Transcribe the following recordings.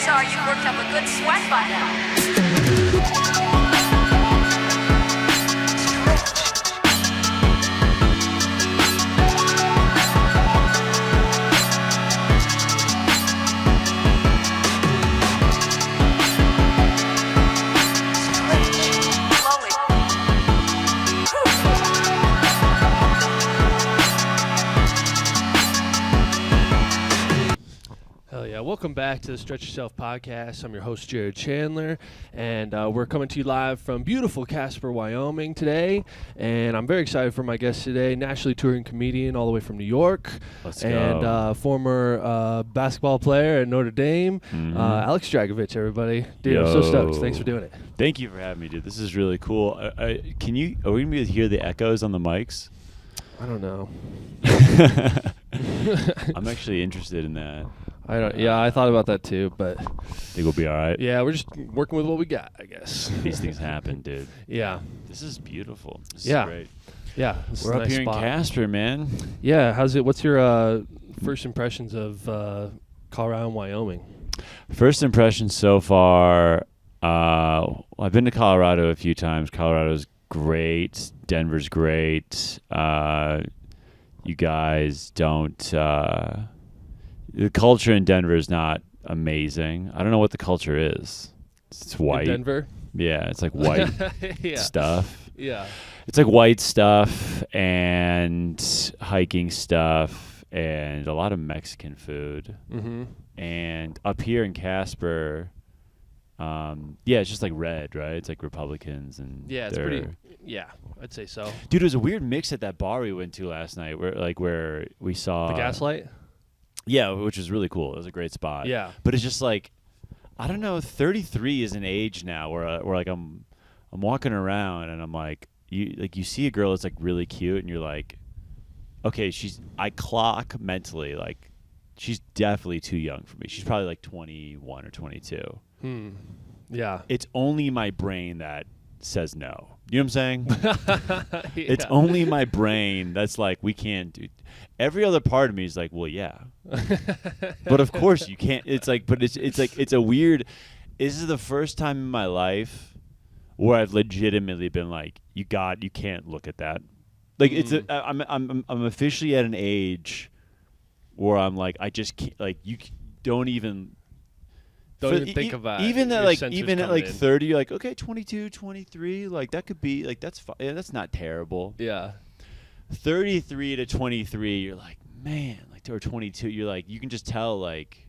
chances are you've worked up a good sweat by now. Welcome back to the Stretch Yourself podcast. I'm your host, Jared Chandler, and we're coming to you live from beautiful Casper, Wyoming today, and I'm very excited for my guest today, nationally touring comedian all the way from New York, and former basketball player at Notre Dame, Alex Dragicevich, everybody. Dude, I'm so stoked. Thanks for doing it. Thank you for having me, dude. This is really cool. Are we going to be able to hear the echoes on the mics? I don't know. I'm actually interested in that. I thought about that too, but think we'll be all right. Yeah, we're just working with what we got, I guess. These things happen, dude. Yeah. This is beautiful. This is great. Yeah. We're up here in Casper, man. Yeah. How's it? What's your first impressions of Colorado and Wyoming? First impressions so far, I've been to Colorado a few times. Colorado's great. Denver's great. You guys don't... the culture in Denver is not amazing. I don't know what the culture is. It's white. In Denver? Yeah, it's like white stuff. Yeah. It's like white stuff and hiking stuff and a lot of Mexican food. Mm-hmm. And up here in Casper, it's just like red, right? It's like Republicans and it's pretty. Yeah, I'd say so. Dude, it was a weird mix at that bar we went to last night, where we saw the Gaslight. Yeah, which was really cool. It was a great spot. Yeah, but it's just like, I don't know. 33 is an age now where like I'm walking around and I'm like, you see a girl that's like really cute and you're like, okay, I clock mentally like she's definitely too young for me. She's probably like 21 or 22. Yeah. It's only my brain that says no. You know what I'm saying? It's only my brain that's like, we can't do. Every other part of me is like, well, yeah. But of course you can't. It's like, but it's like, it's a weird. This is the first time in my life where I've legitimately been like, you can't look at that. Like I'm officially at an age where I'm like, I just can't, like, you don't even think about even that. Even at like 30, you're like, okay, 22, 23, like that could be like, that's fine. Yeah, that's not terrible. Yeah. 33 to 23, you're like, man, like, or 22, you're like, you can just tell, like,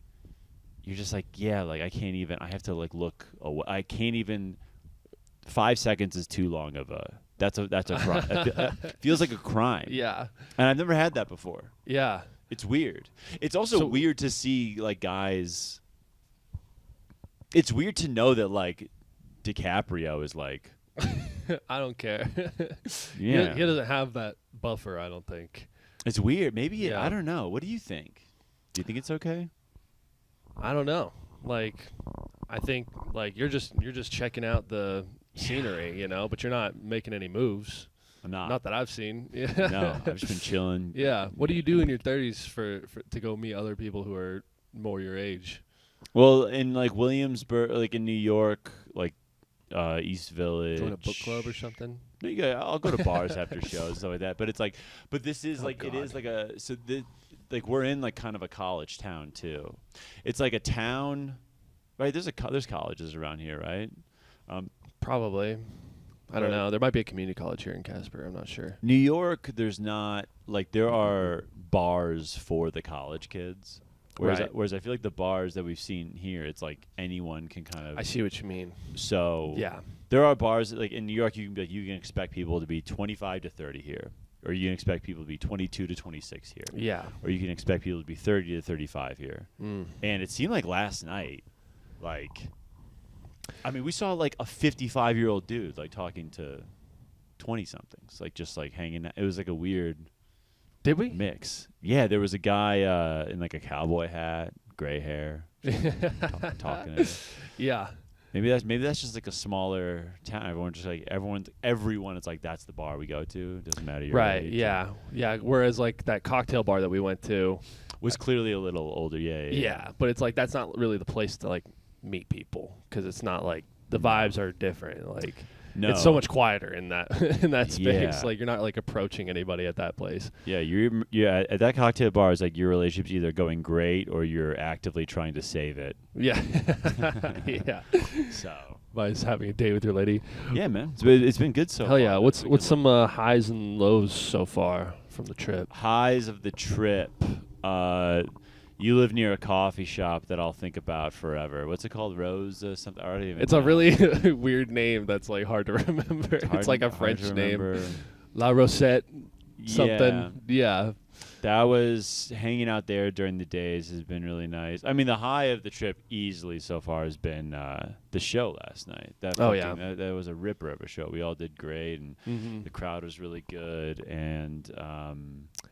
you're just like, yeah, like, I have to like look away. I can't even. 5 seconds is too long of a. That's a crime. It feels like a crime. Yeah. And I've never had that before. Yeah. It's weird. It's also weird to see like guys. It's weird to know that like DiCaprio is like. I don't care. Yeah. He doesn't have that buffer, I don't think. It's weird. Maybe I don't know. What do you think? Do you think it's okay? I don't know. Like, I think like you're just checking out the scenery, you know, but you're not making any moves. I'm not. Not that I've seen. No, I've just been chilling. Yeah. What do you do in your 30s for to go meet other people who are more your age? Well, in like Williamsburg, like in New York, like East Village. Join a book club or something? I'll go to bars after shows and stuff like that. But it's like, but this is it is like like we're in like kind of a college town too. It's like a town, right? There's colleges around here, right? Probably. I don't know. There might be a community college here in Casper. I'm not sure. New York, there's not like there are bars for the college kids. Whereas I feel like the bars that we've seen here, it's like anyone can kind of. I see what you mean. So yeah, there are bars like in New York. You can expect people to be 25 to 30 here, or you can expect people to be 22 to 26 here. Yeah, or you can expect people to be 30 to 35 here. And it seemed like last night, like, I mean, we saw like a 55-year-old dude like talking to 20-somethings, like just like hanging out. It was like a weird. Did we? Mix. Yeah, there was a guy in like a cowboy hat, gray hair, talking to him. Yeah. Maybe that's just like a smaller town. Everyone is like, that's the bar we go to. Doesn't matter your age. Yeah. Whereas like that cocktail bar that we went to was clearly a little older. Yeah. But it's like that's not really the place to like meet people because it's not like the vibes are different. Like No. it's so much quieter in that in that space. Yeah. Like you're not like approaching anybody at that place. Yeah, you're at that cocktail bar is like your relationship's either going great or you're actively trying to save it. Yeah. Yeah. So By just having a date with your lady. yeah, man, it's been good so Hell far. yeah. It's been What's good some highs and lows so far from the trip? highs of the trip? You live near a coffee shop that I'll think about forever. What's it called? Rose something? I don't even It's know. a really weird name that's like hard to remember. It's like a hard to French name. remember. La Rosette Yeah. something. Yeah. That was hanging out there during the days has been really nice. I mean, the high of the trip easily so far has been the show last night. Oh, yeah. That was a ripper of a show. We all did great, and the crowd was really good. And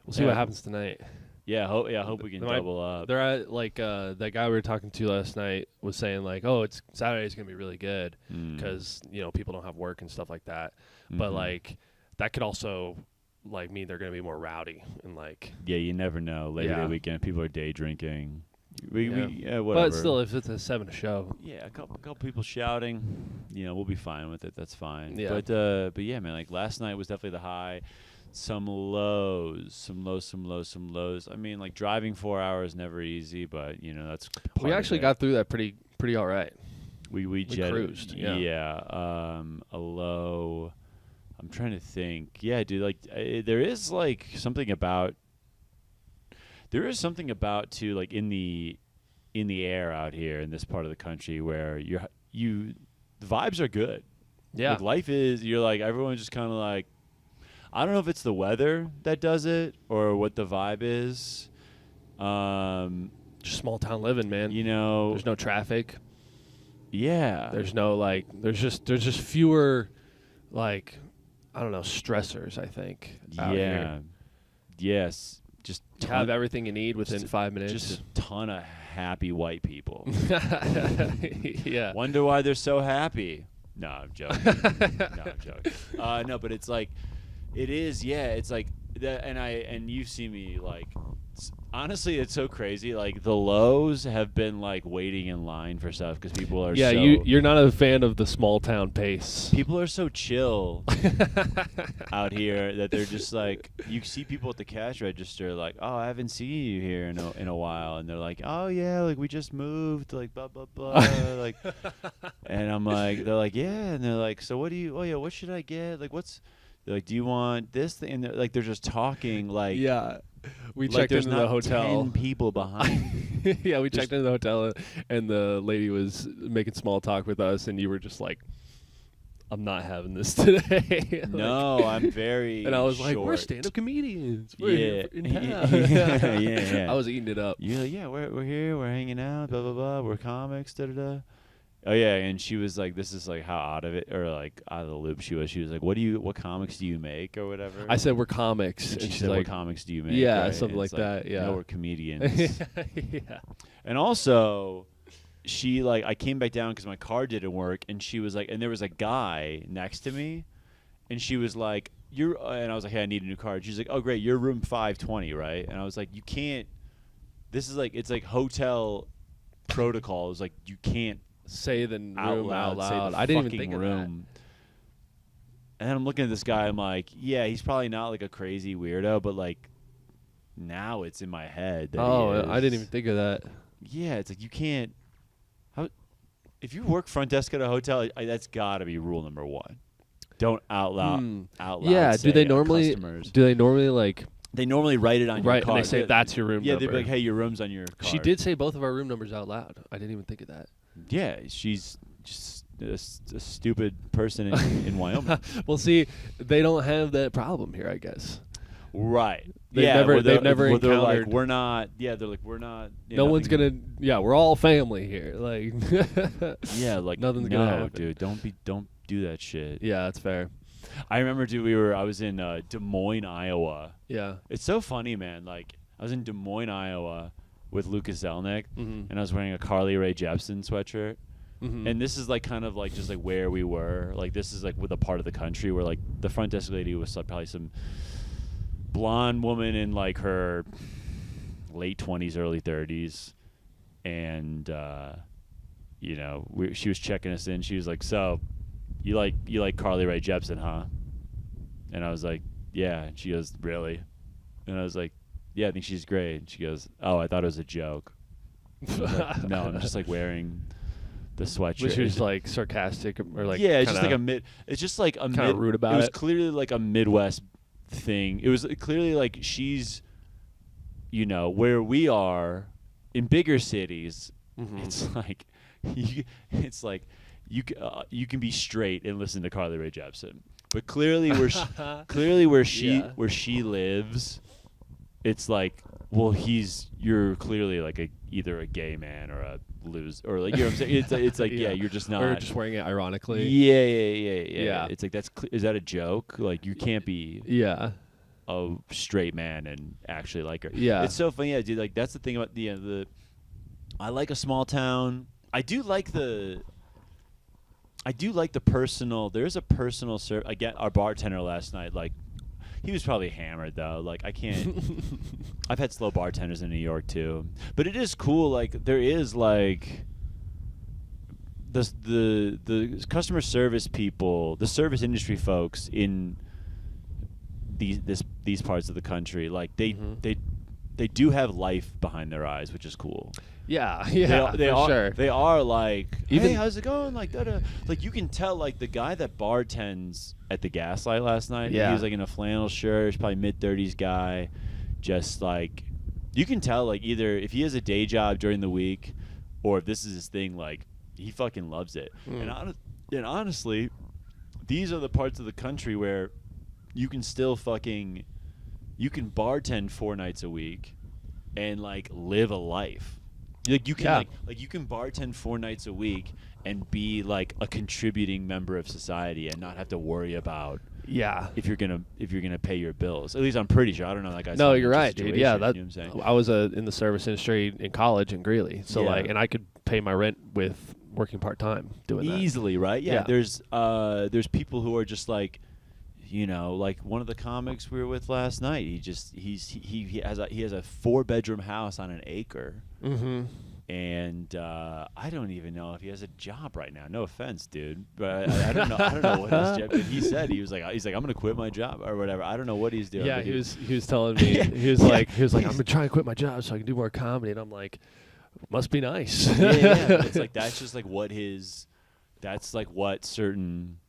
We'll see what happens tonight. Yeah, I hope we can double up. They're at like that guy we were talking to last night was saying like, oh, it's Saturday's gonna be really good because people don't have work and stuff like that. But like that could also like mean they're gonna be more rowdy and like. Yeah, you never know. Labor Day weekend, people are day drinking. Whatever. But still, if it's a 7 show. Yeah, a couple people shouting, we'll be fine with it. That's fine. Yeah. But yeah, man, like last night was definitely the high. Some lows. I mean, like driving 4 hours never easy, but that's. We actually got through that pretty all right. We cruised. Yeah. A low. I'm trying to think. Yeah, dude. Like there is something about too, like in the air out here in this part of the country where the vibes are good. Yeah. Like life is. You're like everyone's just kind of like. I don't know if it's the weather that does it or what the vibe is. Just small town living, man. There's no traffic. Yeah. There's no there's just fewer like I don't know stressors. I think. Out here. Yes. Just you have everything you need within 5 minutes. Just a ton of happy white people. Yeah. Wonder why they're so happy. No, I'm joking. No, but it's like. It is, yeah. It's like that, and you see me like. Honestly, it's so crazy. Like the lows have been like waiting in line for stuff because people are. Yeah, so, you're not a fan of the small town pace. People are so chill out here that they're just like you see people at the cash register like, oh, I haven't seen you here in a while, and they're like, oh yeah, like we just moved, like blah blah blah, like, and I'm like, they're like, yeah, and they're like, so what do you? Oh yeah, what should I get? Like what's They're like, do you want this thing? And they're just talking like. Yeah. We like checked into the hotel. 10 people behind. Yeah, we checked into the hotel, and the lady was making small talk with us, and you were just like, I'm not having this today. No, I'm very. And I was like, short. we're stand-up comedians. We're here in town. Yeah. I was eating it up. You're like, yeah, we're here. We're hanging out. Blah blah blah. We're comics. Da da da. Oh yeah, and she was like, "This is like how out of it or like out of the loop she was." She was like, "What comics do you make or whatever?" I said we're comics, and she's she said, like, "What comics do you make?" Yeah, right? something It's like that. Yeah, no, we're comedians. Yeah. And also, she like I came back down because my car didn't work, and she was like, and there was a guy next to me, and she was like, "You're," and I was like, "Hey, I need a new car." She's like, "Oh, great, you're room 520, right?" And I was like, "You can't. This is like it's like hotel protocols. Like you can't." Say the room out loud. Say the I didn't even fucking think of room. And then I'm looking at this guy. I'm like, yeah, he's probably not like a crazy weirdo, but like now it's in my head. That I didn't even think of that. Yeah, it's like you can't. How? If you work front desk at a hotel, that's got to be rule number 1. Don't out loud. Yeah. Say Do they normally? customers. Do they normally like? They normally write it on your card. And they say that's your room number. Yeah, they'd be like, hey, your room's on your card. She did say both of our room numbers out loud. I didn't even think of that. Yeah, she's just a stupid person in Wyoming. Well, see, they don't have that problem here, I guess. Right. They've never encountered. They're like, we're not. Yeah, they're like, we're not. Yeah, no one's gonna. Yeah, we're all family here. Like. Yeah, like nothing's gonna happen. Dude. Don't do that shit. Yeah, that's fair. I remember, dude. I was in Des Moines, Iowa. Yeah. It's so funny, man. Like, I was in Des Moines, Iowa, with Lucas Zelnick, and I was wearing a Carly Rae Jepsen sweatshirt. And this is like kind of like just like where we were. Like this is like with a part of the country where like the front desk lady was like probably some blonde woman in like her late 20s, early 30s, and she was checking us in. She was like, "So, you like Carly Rae Jepsen, huh?" And I was like, "Yeah." And she goes, "Really?" And I was like, "Yeah, I think she's great." And she goes, "Oh, I thought it was a joke." I was like, no, I'm just like wearing the sweatshirt. Which was like sarcastic or like it's just like a mid. It's just like a kind of rude about it. It was clearly like a Midwest thing. It was clearly like she's, where we are in bigger cities. Mm-hmm. It's like you can be straight and listen to Carly Rae Jepsen, but clearly where she lives, it's like, well, you're clearly like either a gay man or a loser, or like, what I'm saying. It's like you're just not. Or just wearing it ironically. Yeah. It's like is that a joke? Like, you can't be a straight man and actually like her. Yeah, it's so funny. Yeah, dude. Like, that's the thing about I like a small town. I do like the personal. There's a personal I get our bartender last night. Like, he was probably hammered though. Like, I can't. I've had slow bartenders in New York too, but it is cool. Like, there is like the customer service people, the service industry folks in these parts of the country. Like, they do have life behind their eyes, which is cool. Yeah, they are sure. They are like, Even, hey, how's it going? Like, like, you can tell, like, the guy that bartends at the Gaslight last night. Yeah. He was like in a flannel shirt. He's probably mid-30s guy. Just like, you can tell, like, either if he has a day job during the week, or if this is his thing, like, he fucking loves it. And honestly, these are the parts of the country where you can still you can bartend 4 nights a week and like live a life. Like, you can you can bartend 4 nights a week and be like a contributing member of society and not have to worry about if you're gonna pay your bills. At least I'm pretty sure. I don't know that guy's. No, you're right, dude. Yeah, you know what I'm saying? I was in the service industry in college in Greeley, so like, and I could pay my rent with working part time doing that easily, right? Yeah. There's people who are just like, like one of the comics we were with last night. He has a 4-bedroom house on an acre. Mm-hmm. And I don't even know if he has a job right now. No offense, dude, but I don't know. I don't know what his job. But he said he was like I'm gonna quit my job or whatever. I don't know what he's doing. Yeah, he was telling me he was like I'm gonna try and quit my job so I can do more comedy. And I'm like, must be nice. Yeah. It's like, that's just like that's like what certain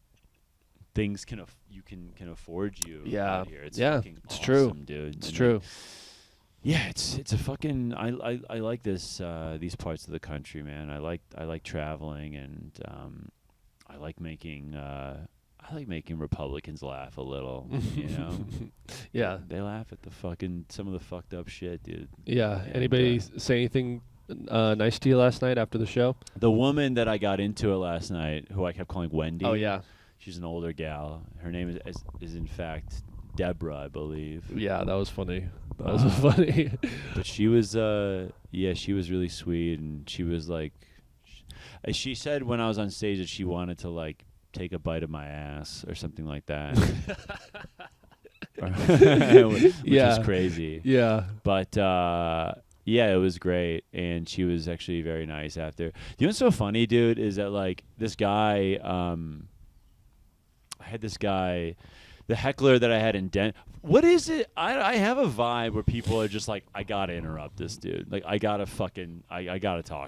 things can afford you. Yeah, out here. It's yeah, fucking it's awesome, true, dude. It's true. Yeah, it's a fucking. I like these parts of the country, man. I like traveling, and I like making Republicans laugh a little. Yeah, they laugh at some of the fucked up shit, dude. Yeah. And, anybody say anything nice to you last night after the show? The woman that I got into it last night, who I kept calling Wendy. Oh yeah. She's an older gal. Her name is in fact Deborah, I believe. Yeah, that was funny. That was funny. But she was, she was really sweet, and she was like, she said when I was on stage that she wanted to like take a bite of my ass or something like that. Which is crazy. Yeah. But it was great, and she was actually very nice after. You know what's so funny, dude, is that like this guy, I had this guy, the heckler that I had in Denver. What is it? I have a vibe where people are just like, I gotta interrupt this dude. Like, I gotta talk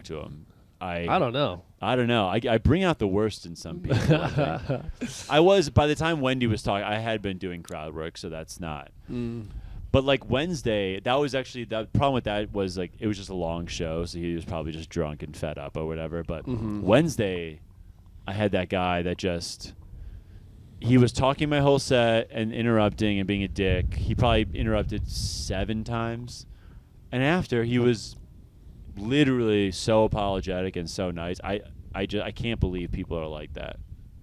to him. I don't know. I bring out the worst in some people. I was, by the time Wendy was talking, I had been doing crowd work, so that's not. But like Wednesday, that was actually, the problem with that was like, it was just a long show, so he was probably just drunk and fed up or whatever. But Wednesday, I had that guy that just, he was talking my whole set and interrupting and being a dick. He probably interrupted 7 times. And after, he was literally so apologetic and so nice. I can't believe people are like that,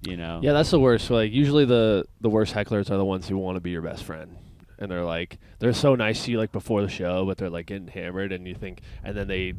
Yeah, that's the worst. Like, usually the worst hecklers are the ones who want to be your best friend. And they're so nice to you like before the show, but they're like getting hammered, and then they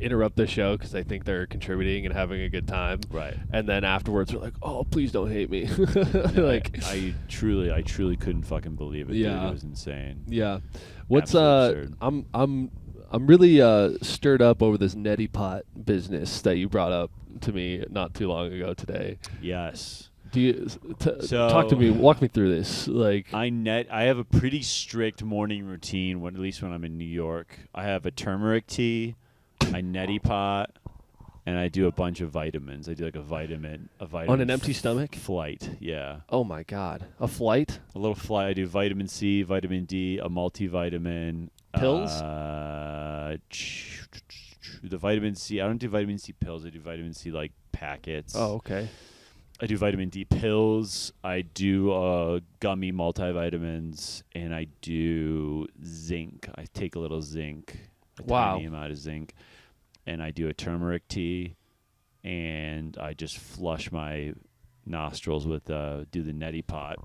interrupt the show because they think they're contributing and having a good time. Right. And then afterwards they're like, "Oh, please don't hate me." Like, I truly couldn't fucking believe it. Yeah. Dude. It was insane. Yeah. What's Absolute absurd. I'm I'm really stirred up over this neti pot business that you brought up to me not too long ago today. Yes. Do you So talk to me? Walk me through this. Like I have a pretty strict morning routine. At least when I'm in New York, I have a turmeric tea, I neti pot, and I do a bunch of vitamins. I do like a vitamin on an empty stomach. Flight. Yeah. Oh my God, a flight. A little flight. I do vitamin C, vitamin D, a multivitamin. Pills? The vitamin C. I don't do vitamin C pills. I do vitamin C like packets. Oh, okay. I do vitamin D pills. I do gummy multivitamins, and I do zinc. I take a little zinc, tiny amount of zinc, and I do a turmeric tea, and I just flush my nostrils with do the neti pot.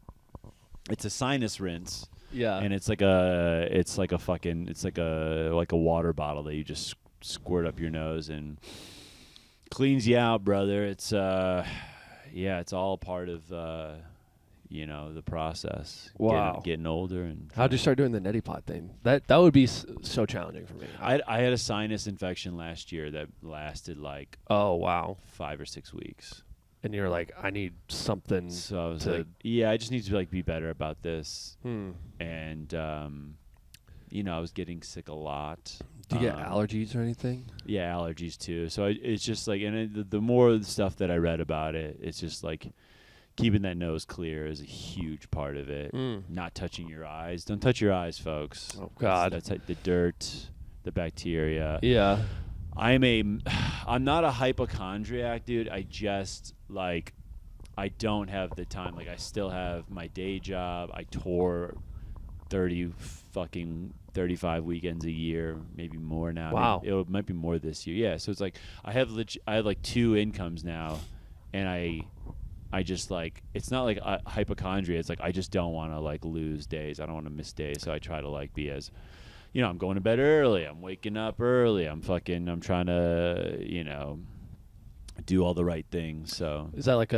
It's a sinus rinse. Yeah. And it's like a water bottle that you just squirt up your nose and cleans you out, brother. It's it's all part of the process. Wow. Getting older. And how'd you start doing the neti pot thing? That would be so challenging for me. I had a sinus infection last year that lasted like 5 or 6 weeks. And you're like, I need something. So I was like, I just need to like be better about this. And I was getting sick a lot. Do you get allergies or anything? Yeah, allergies too. So it's just like, and the more stuff that I read about it, it's just like keeping that nose clear is a huge part of it. Not touching your eyes. Don't touch your eyes, folks. Oh God, that's like the dirt, the bacteria. Yeah. I'm not a hypochondriac, dude. I just I don't have the time. Like I still have my day job. I tour 35 weekends a year, maybe more now. Wow. It might be more this year. Yeah. So it's like I have like 2 incomes now, and I just like, it's not like hypochondria. It's like I just don't want to like lose days. I don't want to miss days. So I try to like be as, I'm going to bed early. I'm waking up early. I'm trying to, do all the right things. So is that like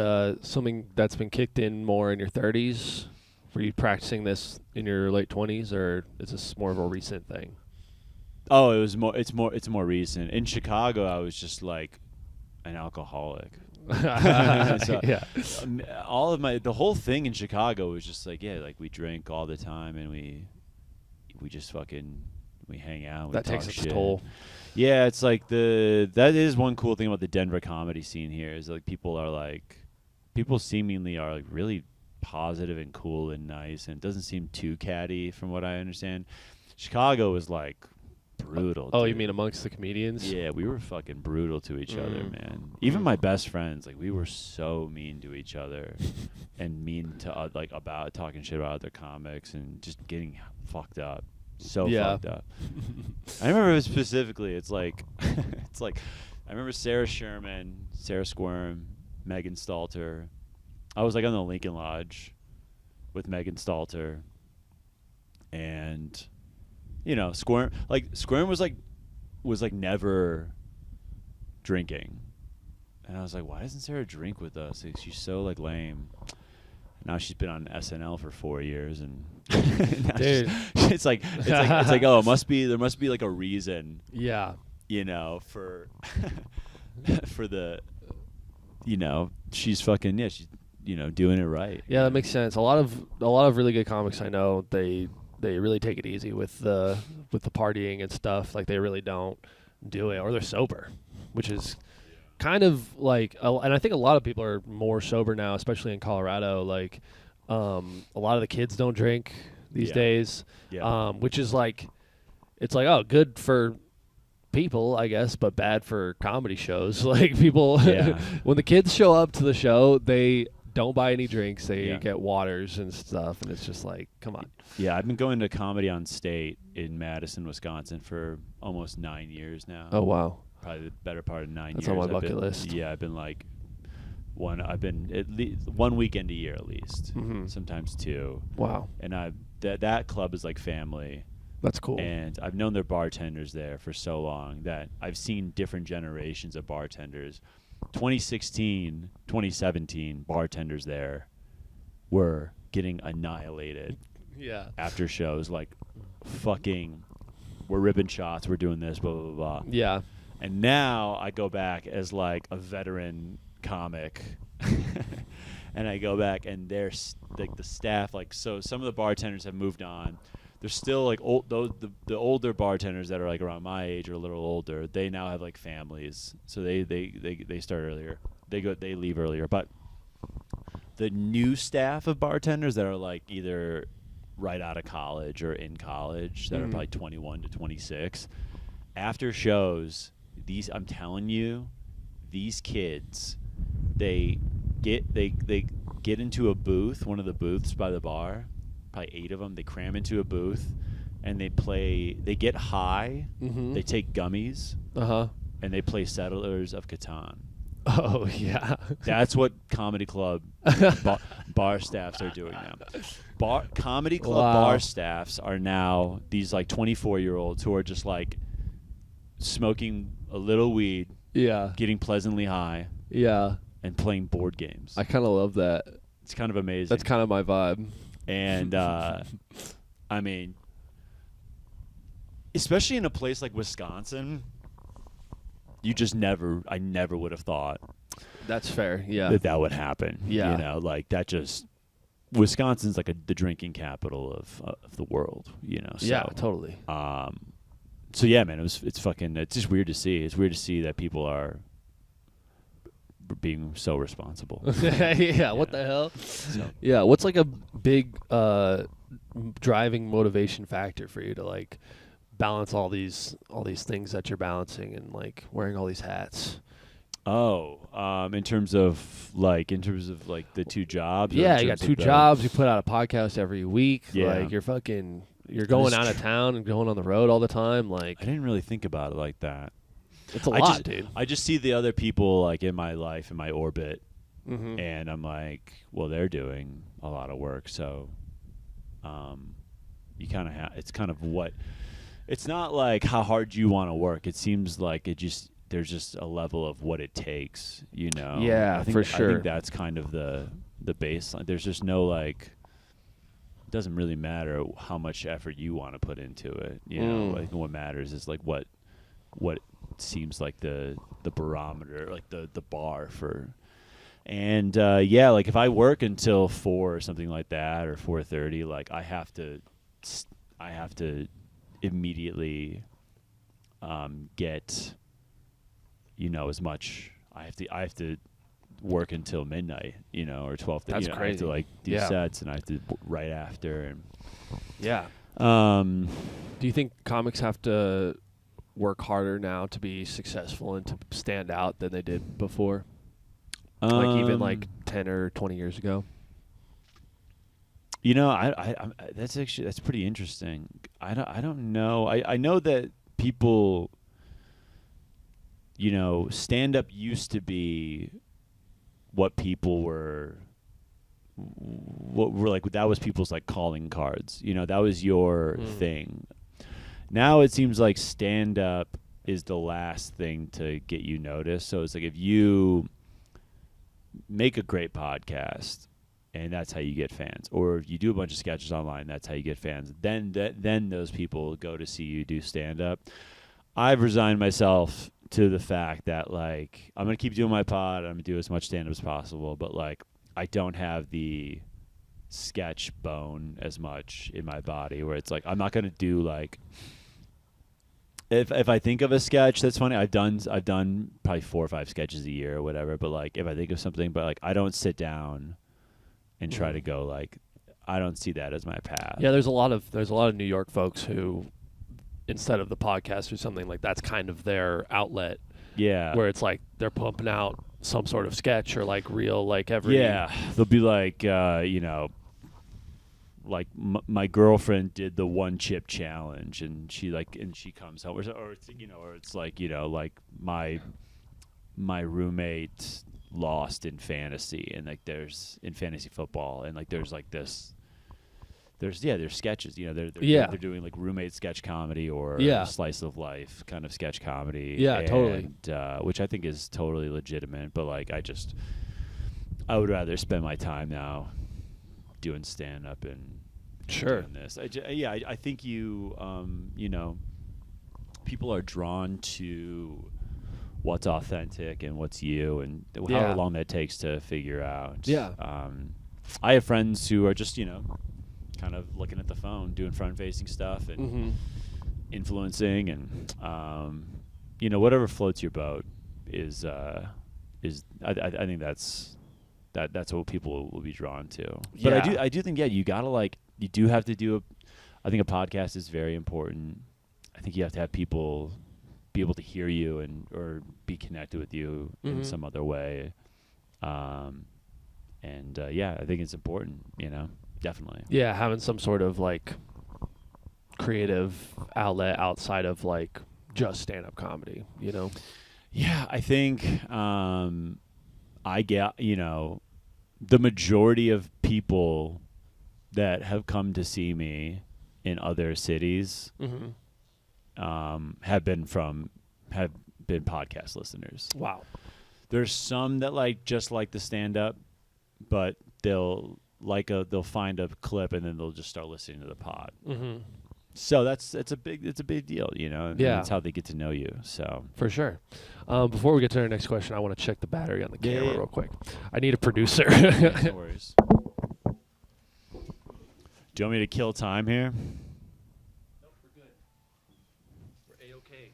something that's been kicked in more in your 30s? Were you practicing this in your late 20s, or is this more of a recent thing? Oh, it's more recent. In Chicago, I was just like an alcoholic. So, yeah. The whole thing in Chicago was just like, like we drink all the time, and we just we hang out. That takes its toll. Yeah, it's like that is one cool thing about the Denver comedy scene here is like people seemingly are like really positive and cool and nice, and it doesn't seem too catty from what I understand. Chicago was like brutal. Oh, dude. you mean amongst the comedians? Yeah, we were fucking brutal to each other, man. Even my best friends, like we were so mean to each other and mean to about talking shit about other comics and just getting fucked up. Fucked up. I remember specifically, it's like I remember Sarah Sherman, Sarah Squirm, Megan Stalter. I was like on the Lincoln Lodge with Megan Stalter, and Squirm was never drinking, and I was like, why doesn't Sarah drink with us? Like, she's so like lame. Now she's been on SNL for 4 years, and dude, it's like oh, there must be like a reason. Yeah. For for the she's fucking she's doing it right. Yeah, that makes sense. A lot of really good comics I know, they really take it easy with the partying and stuff. Like they really don't do it, or they're sober, which is kind of like, and I think a lot of people are more sober now, especially in Colorado. Like, a lot of the kids don't drink these days, which is like, it's like, oh, good for people, I guess, but bad for comedy shows. Like people, when the kids show up to the show, they don't buy any drinks. They get waters and stuff, and it's just like, come on. Yeah, I've been going to Comedy on State in Madison, Wisconsin for almost 9 years now. Oh, wow. Probably the better part of 9 years. That's on my bucket list. Yeah, I've been at least 1 weekend a year at least, sometimes 2. Wow. And that club is like family. That's cool. And I've known their bartenders there for so long that I've seen different generations of bartenders. 2016, 2017 bartenders there were getting annihilated. Yeah. After shows, like fucking we're ripping shots, we're doing this, blah, blah, blah, blah. Yeah. And now I go back as like a veteran comic. And I go back and there's like the staff, like, so some of the bartenders have moved on. There's still like the older bartenders that are like around my age or a little older. They now have like families, so they start earlier. They leave earlier. But the new staff of bartenders that are like either right out of college or in college that are probably 21 to 26, after shows, I'm telling you, these kids, they get into a booth, one of the booths by the bar. Probably 8 of them. They cram into a booth, and they get high. They take gummies, and they play Settlers of Catan. Oh yeah, that's what comedy club bar staffs are doing now. Comedy club bar staffs are now these like 24-year-olds who are just like smoking a little weed, getting pleasantly high, and playing board games. I kind of love that. It's kind of amazing. That's kind of my vibe. And, I mean, especially in a place like Wisconsin, I never would have thought. That's fair, that would happen. Yeah. You know, like that just, Wisconsin's like the drinking capital of the world, you know. So, yeah, totally. So yeah, man, it's just weird to see. It's weird to see that people are being so responsible. What the hell? So. Yeah, what's like a big driving motivation factor for you to like balance all these things that you're balancing and like wearing all these hats? In terms of like the 2 jobs. Yeah, you got 2 jobs. You put out a podcast every week. Yeah. Like you're going out of town and going on the road all the time. Like I didn't really think about it like that. It's a lot, dude. I just see the other people like in my life, in my orbit, and I'm like, well, they're doing a lot of work, so you kind of have. It's kind of what. It's not like how hard you want to work. It seems like there's just a level of what it takes, you know. Yeah, for sure. I think that's kind of the baseline. There's just no like. It doesn't really matter how much effort you want to put into it. You know, like what matters is like what seems like the barometer, like the bar for. And like if I work until 4 or something like that, or 4:30, like I have to immediately get, you know, as much. I have to work until midnight, you know, or 12:30. That's crazy. I have to like do sets, and I have to right after. And do you think comics have to work harder now to be successful and to stand out than they did before? Like even like 10 or 20 years ago? You know, I that's pretty interesting. I don't know. I know that people, you know, stand up used to be what people were like, that was people's like calling cards. You know, that was your thing. Now it seems like stand-up is the last thing to get you noticed. So it's like if you make a great podcast and that's how you get fans, or if you do a bunch of sketches online, that's how you get fans, then those people go to see you do stand-up. I've resigned myself to the fact that, like, I'm going to keep doing my pod. I'm going to do as much stand-up as possible, but, like, I don't have the sketch bone as much in my body where it's like I'm not going to do, like... If I think of a sketch that's funny, I've done probably 4 or 5 sketches a year or whatever. But like, if I think of something, but like, I don't sit down and try to go like, I don't see that as my path. Yeah, there's a lot of New York folks who, instead of the podcast or something, like that's kind of their outlet. Yeah, where it's like they're pumping out some sort of sketch or like reel, like every. Yeah, they'll be like, you know. Like my girlfriend did the 1 chip challenge, and she comes home, or it's, you know, or it's like, you know, like my roommate lost in fantasy, and like there's in fantasy football, and like there's like this, there's sketches, you know, they're doing like roommate sketch comedy or slice of life kind of sketch comedy, totally, which I think is totally legitimate, but like I would rather spend my time now doing stand up and doing this. I think you know, people are drawn to what's authentic and what's you, and however long that takes to figure out. Yeah. I have friends who are just, kind of looking at the phone, doing front-facing stuff and influencing, and whatever floats your boat is I think that's what people will be drawn to. But I do think you gotta you do have to do I think a podcast is very important. I think you have to have people be able to hear you or be connected with you in some other way. I think it's important, definitely. Yeah, having some sort of creative outlet outside of just stand-up comedy, Yeah, I think I get, the majority of people that have come to see me in other cities have been podcast listeners. Wow. There's some that just like the stand-up, but they'll find a clip and then they'll just start listening to the pod. So it's a big deal, and that's how they get to know you. So for sure. Before we get to our next question, I want to check the battery on the camera real quick. I need a producer. No worries. Do you want me to kill time here? Nope, we're good. We're A-okay.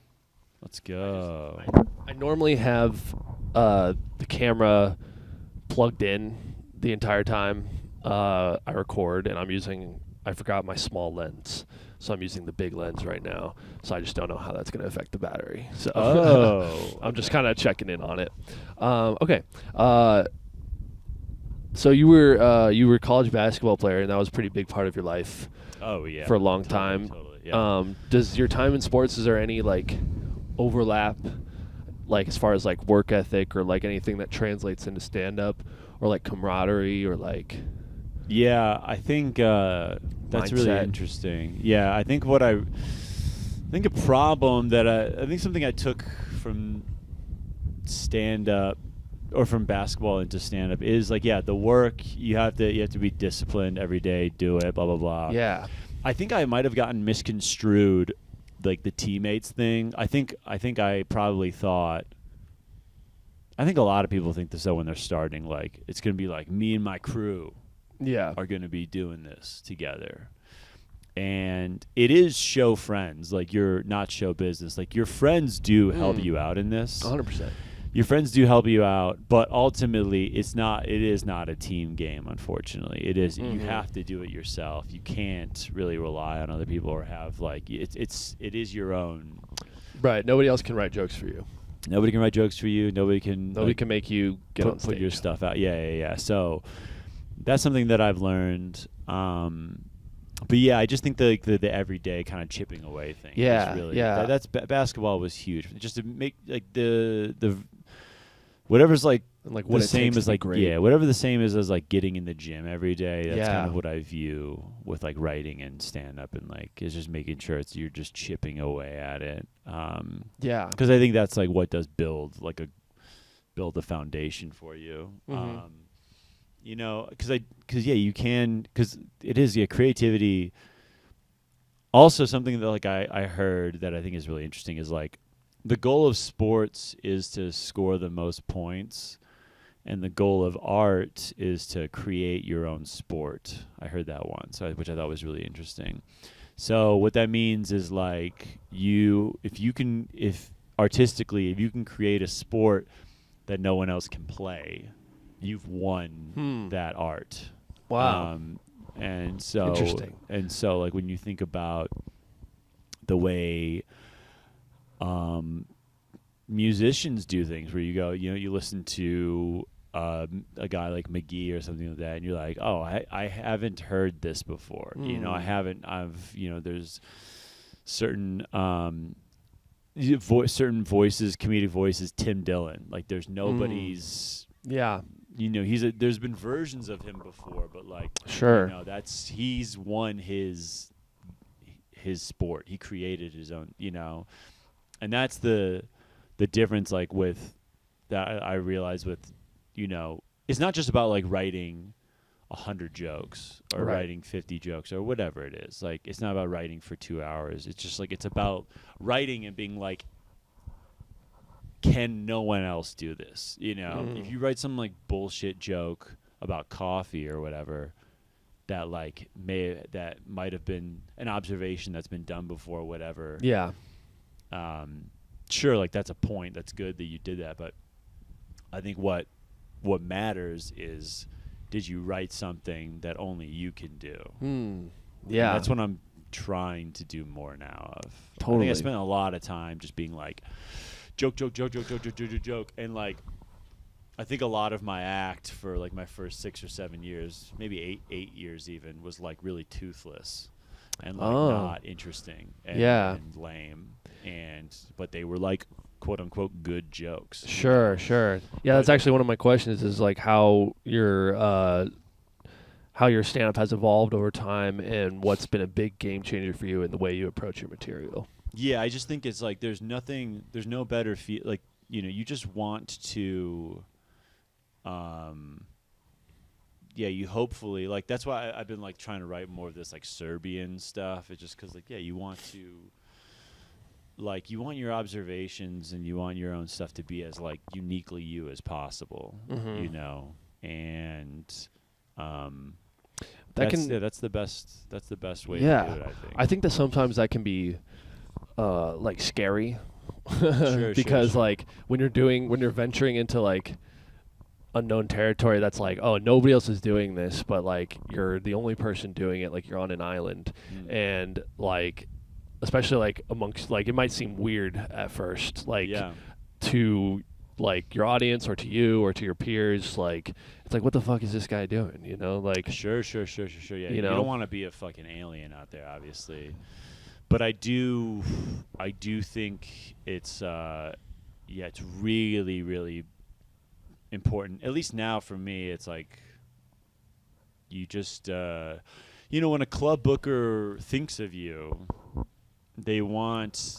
Let's go. I normally have the camera plugged in the entire time I record, and I forgot my small lens, so I'm using the big lens right now. So I just don't know how that's going to affect the battery. So I'm just kind of checking in on it. Okay. So you were a college basketball player, and that was a pretty big part of your life. Oh yeah. For a long time. Totally. Yeah. Does your time in sports, is there any overlap, as far as work ethic or anything that translates into stand up, or camaraderie or Yeah, I think that's mindset? really interesting. Yeah, I think a problem that I think something I took from stand up or from basketball into stand up is the work. You have to be disciplined every day, do it, blah blah blah. Yeah. I think I might have gotten misconstrued the teammates thing. I think I probably thought, I think a lot of people think this when they're starting, it's going to be me and my crew are going to be doing this together. And it is show friends, you're not show business. Your friends do help you out in this. 100%. Your friends do help you out, but ultimately it is not a team game, unfortunately. It is you have to do it yourself. You can't really rely on other people or have it is your own. Right, nobody else can write jokes for you. Nobody can write jokes for you. Nobody can make you put your stuff out. Yeah. So that's something that I've learned. But yeah, I just think the everyday kind of chipping away thing. Yeah, is really, yeah. That's basketball was huge. Just to make the whatever's what the same as whatever the same is as getting in the gym every day. That's kind of what I view with writing and stand up, and is just making sure you're just chipping away at it. Because I think that's what does build a foundation for you. Because you can, because it is creativity. Also, something that I heard that I think is really interesting is the goal of sports is to score the most points, and the goal of art is to create your own sport. I heard that once, which I thought was really interesting. So what that means is if artistically you can create a sport that no one else can play, you've won that art. Wow. And so interesting. And so when you think about the way musicians do things, where you go, you listen to a guy like McGee or something like that, and you're like, oh, I haven't heard this before. There's certain certain voices, comedic voices. Tim Dillon, there's nobody's. Yeah. There's been versions of him before, but sure. He's won his sport. He created his own, and that's the difference. With that, I realize with, it's not just about writing 100 jokes or Right. writing 50 jokes or whatever it is. Like, it's not about writing for 2 hours. It's just like, it's about writing and being like, can no one else do this? You know, if you write some like bullshit joke about coffee or whatever, that like that might have been an observation that's been done before, whatever. Yeah. Sure, like that's a point. That's good that you did that, but I think what matters is, did you write something that only you can do? Yeah. And that's what I'm trying to do more now of. Totally. I think I spent a lot of time just being like, joke, and like, I think a lot of my act for like my first 6 or 7 years, maybe eight years even, was like really toothless and like not interesting and lame, but they were like quote unquote good jokes. Sure. Yeah, that's actually one of my questions, is like how your stand-up has evolved over time, and what's been a big game changer for you in the way you approach your material. Yeah, I just think it's like there's no better feel, like, you know, you just want to you hopefully, like, that's why I've been like trying to write more of this like Serbian stuff. It's just because like, yeah, you want your observations and you want your own stuff to be as like uniquely you as possible, you know, and that's the best way to do it, I think that sometimes that can be like scary Sure, because sure. like when you're venturing into like unknown territory, that's like, oh, nobody else is doing this, but like you're the only person doing it, like you're on an island, and like especially like amongst, like, it might seem weird at first, like to like your audience or to you or to your peers, like it's like, what the fuck is this guy doing, you know? Like sure, yeah, you know? don't want to be a fucking alien out there, obviously, but I do think it's it's really, really important, at least now for me. It's like, you just you know, when a club booker thinks of you, they don't want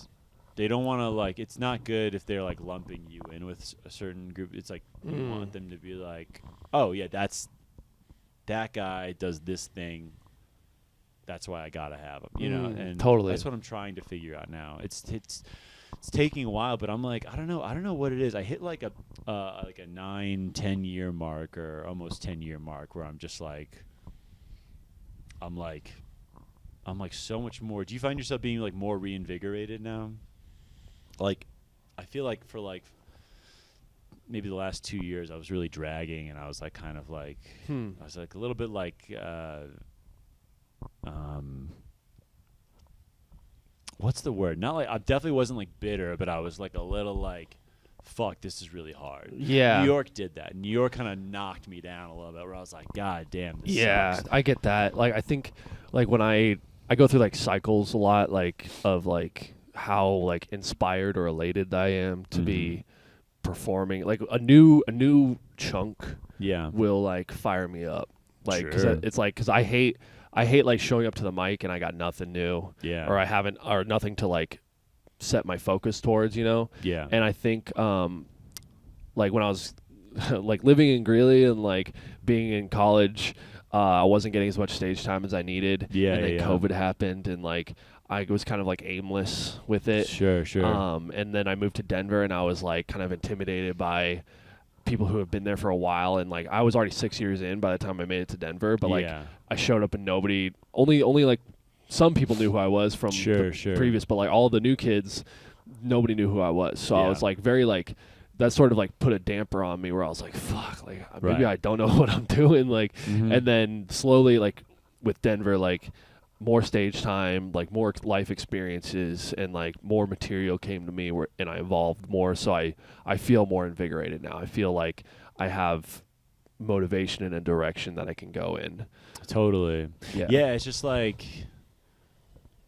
to, like, it's not good if they're like lumping you in with a certain group. It's like, you want them to be like, oh yeah, that guy does this thing, that's why I gotta have him, you know. And totally, that's what I'm trying to figure out now. It's taking a while, but I'm like, I don't know what it is. I hit like a 9-10 year mark, or almost 10 year mark, where I'm just like, I'm like so much more. Do you find yourself being like more reinvigorated now? Like, I feel like for like maybe the last 2 years I was really dragging, and I was like kind of like I was like a little bit like what's the word? Not like, I definitely wasn't like bitter, but I was like a little like, fuck, this is really hard. Yeah. New York did that. New York kind of knocked me down a little bit, where I was like, God damn, this sucks. I get that. Like, I think like when I go through like cycles a lot, like of like how like inspired or elated I am to be performing, like a new chunk will like fire me up, like, cause it's like, cause I hate like showing up to the mic and I got nothing new, or I haven't, or nothing to like set my focus towards, you know. And I think like when I was like living in Greeley and like being in college, I wasn't getting as much stage time as I needed, and then COVID happened, and like I was kind of like aimless with it. Sure. And then I moved to Denver, and I was like kind of intimidated by people who have been there for a while, and like I was already 6 years in by the time I made it to Denver, but like I showed up and nobody, only like some people knew who I was from the previous, but like all the new kids, nobody knew who I was. So I was like very like, that sort of like put a damper on me, where I was like, fuck, like maybe I don't know what I'm doing, like, and then slowly, like with Denver, like more stage time, like more life experiences, and like more material came to me, and I evolved more. So I feel more invigorated now. I feel like I have motivation in a direction that I can go in. Totally. Yeah, it's just like,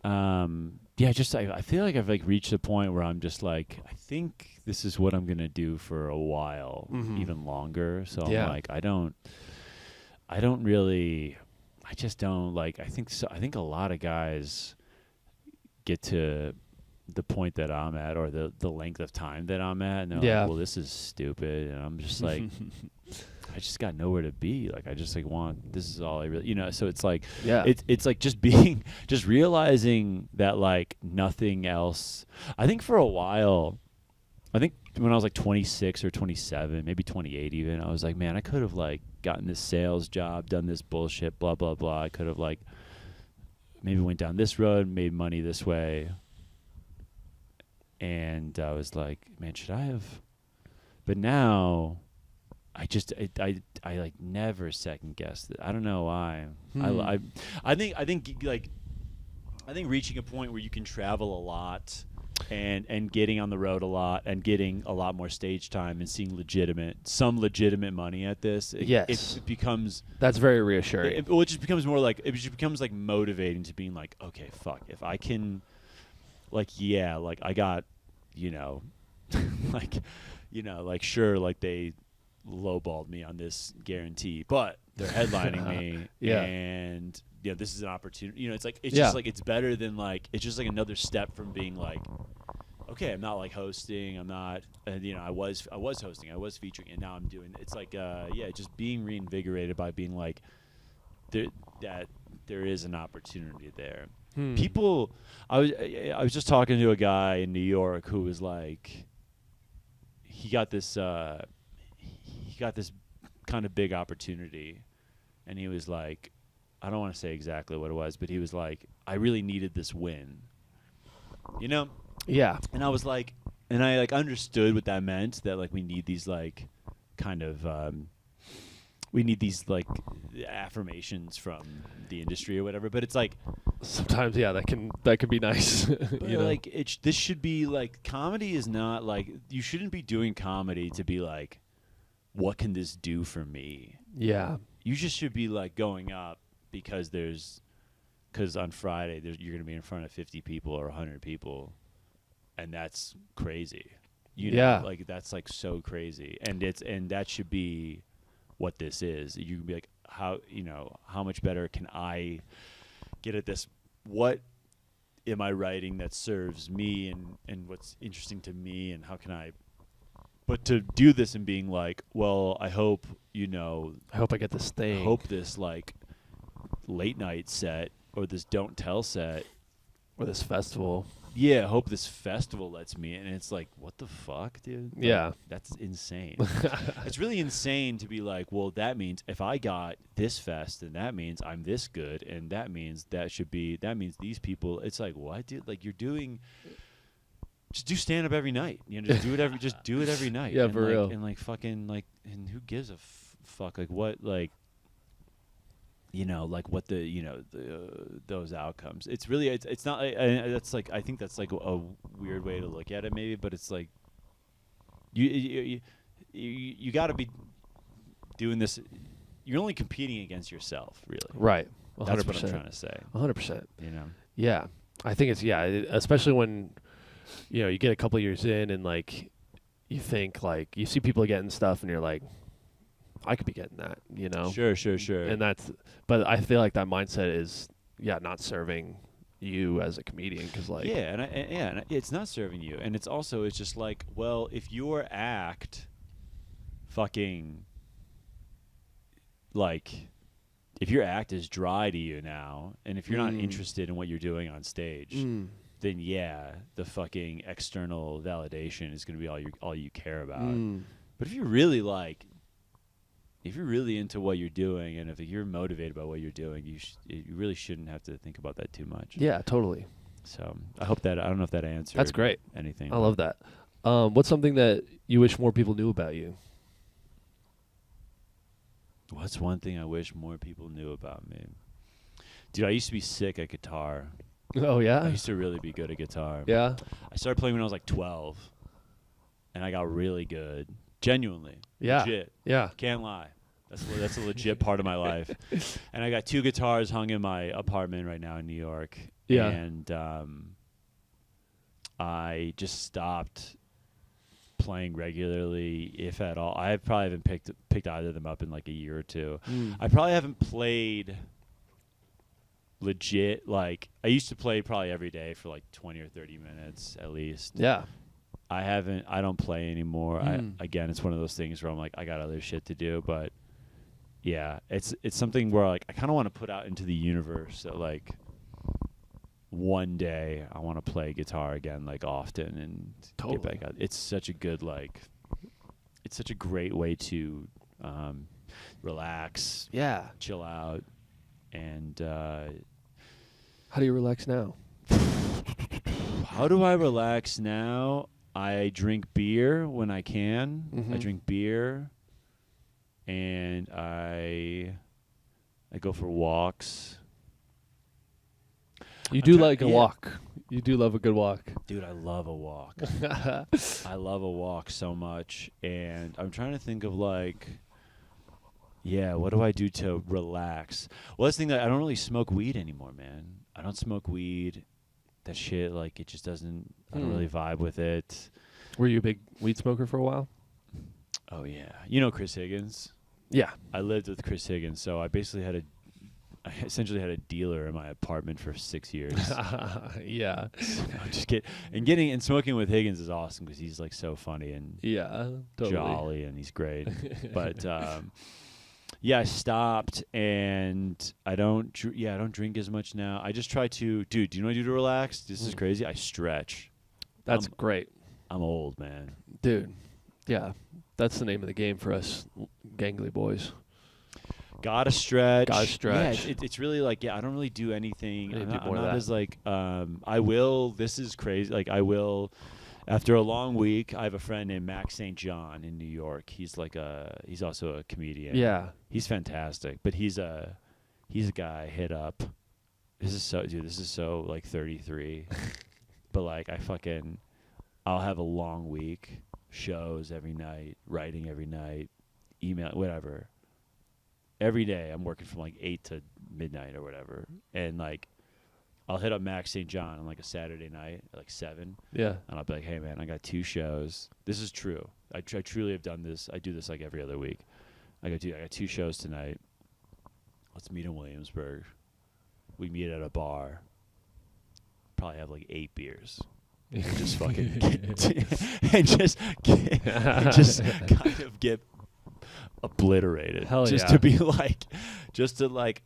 I feel like I've like reached a point where I'm just like, I think this is what I'm gonna do for a while, even longer. So I'm like, I just don't like, I think a lot of guys get to the point that I'm at, or the length of time that I'm at, and they're like, well, this is stupid, and I'm just like, I just got nowhere to be. Like I just like want. This is all I really, So it's like, Yeah. It's like just just realizing that like nothing else. I think for a while, I think when I was like 26 or 27, maybe 28 even, I was like, man, I could have like gotten this sales job, done this bullshit, blah blah blah. I could have like maybe went down this road, made money this way. And I was like, man, should I have? But now, I like never second guessed it. I don't know why. I think reaching a point where you can travel a lot, and getting on the road a lot, and getting a lot more stage time, and seeing some legitimate money at this. It becomes that's very reassuring. It just becomes more like like motivating to being like, okay, fuck, if I can. Like, yeah, like I got, like sure, like they lowballed me on this guarantee, but they're headlining me, and this is an opportunity. It's like just like it's better than like it's just like another step from being like, okay, I'm not like hosting, I'm not, I was hosting, I was featuring, and now I'm doing. It's like just being reinvigorated by being like, that there is an opportunity there. People, I was just talking to a guy in New York who was like, he got this kind of big opportunity, and he was like, I don't want to say exactly what it was, but he was like, I really needed this win, Yeah. And I was like, and I like understood what that meant, that like we need these like kind of we need these like affirmations from the industry or whatever, but it's like sometimes that can be nice. But like this should be like, comedy is not like, you shouldn't be doing comedy to be like, what can this do for me? Yeah. You just should be like going up because on Friday you're going to be in front of 50 people or 100 people, and that's crazy. Like that's like so crazy, and that should be what this is. You can be like, how much better can I get at this? What am I writing that serves me and what's interesting to me, and how can I? But to do this and being like, well, I hope I get this thing. I hope this like late night set or this don't tell set or this festival. Yeah, I hope this festival lets me in. And it's like, what the fuck, dude? Like, yeah. That's insane. It's really insane to be like, well, that means if I got this fest, then that means I'm this good, and that means these people. It's like, what, dude? Like, you're doing. Just do stand up every night. Just do it every night. Yeah, and for like, real. And like fucking like, and who gives a fuck? Like what? Like, like what those outcomes. It's really it's not. That's like, I think that's like a weird way to look at it, maybe. But it's like, you got to be doing this. You're only competing against yourself, really. Right. 100%. That's what I'm trying to say. 100%. Yeah. I think it's especially when. You get a couple of years in and like you think like you see people getting stuff and you're like, I could be getting that, Sure. And but I feel like that mindset is not serving you as a comedian, because like and it's not serving you, and it's just like, well, if your act fucking like, if your act is dry to you now, and if you're not interested in what you're doing on stage. Then the fucking external validation is going to be all you care about. But if you're really into what you're doing, and if you're motivated by what you're doing, you really shouldn't have to think about that too much. Yeah, totally. So I don't know if that answered. That's great. Anything. I love that. What's something that you wish more people knew about you? What's one thing I wish more people knew about me? Dude, I used to be sick at guitar. Oh, yeah? I used to really be good at guitar. Yeah? I started playing when I was like 12, and I got really good. Genuinely. Yeah. Legit. Yeah. Can't lie. That's a legit part of my life. And I got 2 guitars hung in my apartment right now in New York. Yeah. And I just stopped playing regularly, if at all. I probably haven't picked either of them up in like a year or two. I probably haven't played legit, like I used to play probably every day for like 20 or 30 minutes at least. Yeah. I don't play anymore. Again, it's one of those things where I'm like, I got other shit to do, but yeah, it's something where like I kind of want to put out into the universe that like one day I want to play guitar again, like often, and get back out. It's such a good it's such a great way to relax, chill out, and how do you relax now? How do I relax now? I drink beer when I can. Mm-hmm. I drink beer, and I go for walks. You do like a walk. You do love a good walk. Dude, I love a walk. I love a walk so much, and I'm trying to think of like, what do I do to relax? Well, that's the thing that I don't really smoke weed anymore, man. I don't smoke weed. That shit, like, it just doesn't, I don't really vibe with it. Were you a big weed smoker for a while? Oh, yeah. You know Chris Higgins? Yeah. I lived with Chris Higgins, so I essentially had a dealer in my apartment for 6 years. Yeah. Just kidding. And smoking with Higgins is awesome because he's, like, so funny and totally. jolly, and he's great. But, I stopped, and I don't drink as much now. I just try to, dude, do you know what I do to relax? This is crazy. I stretch. That's great. I'm old, man. Dude, yeah. That's the name of the game for us gangly boys. Gotta stretch. Yeah, it's really like, I don't really do anything. I'm not as like, this is crazy. Like, I will, after a long week, I have a friend named Max St. John in New York. He's he's also a comedian. Yeah. He's fantastic, but he's a guy I hit up. This is so like 33. But like, I'll have a long week, shows every night, writing every night, email, whatever. Every day I'm working from like 8 to midnight or whatever. And like, I'll hit up Max St. John on like a Saturday night at like 7. Yeah. And I'll be like, hey, man, I got 2 shows. This is true. I truly have done this. I do this like every other week. I got 2 shows tonight. Let's meet in Williamsburg. We meet at a bar. Probably have like 8 beers. And just fucking just kind of get obliterated. Hell just yeah. to be like,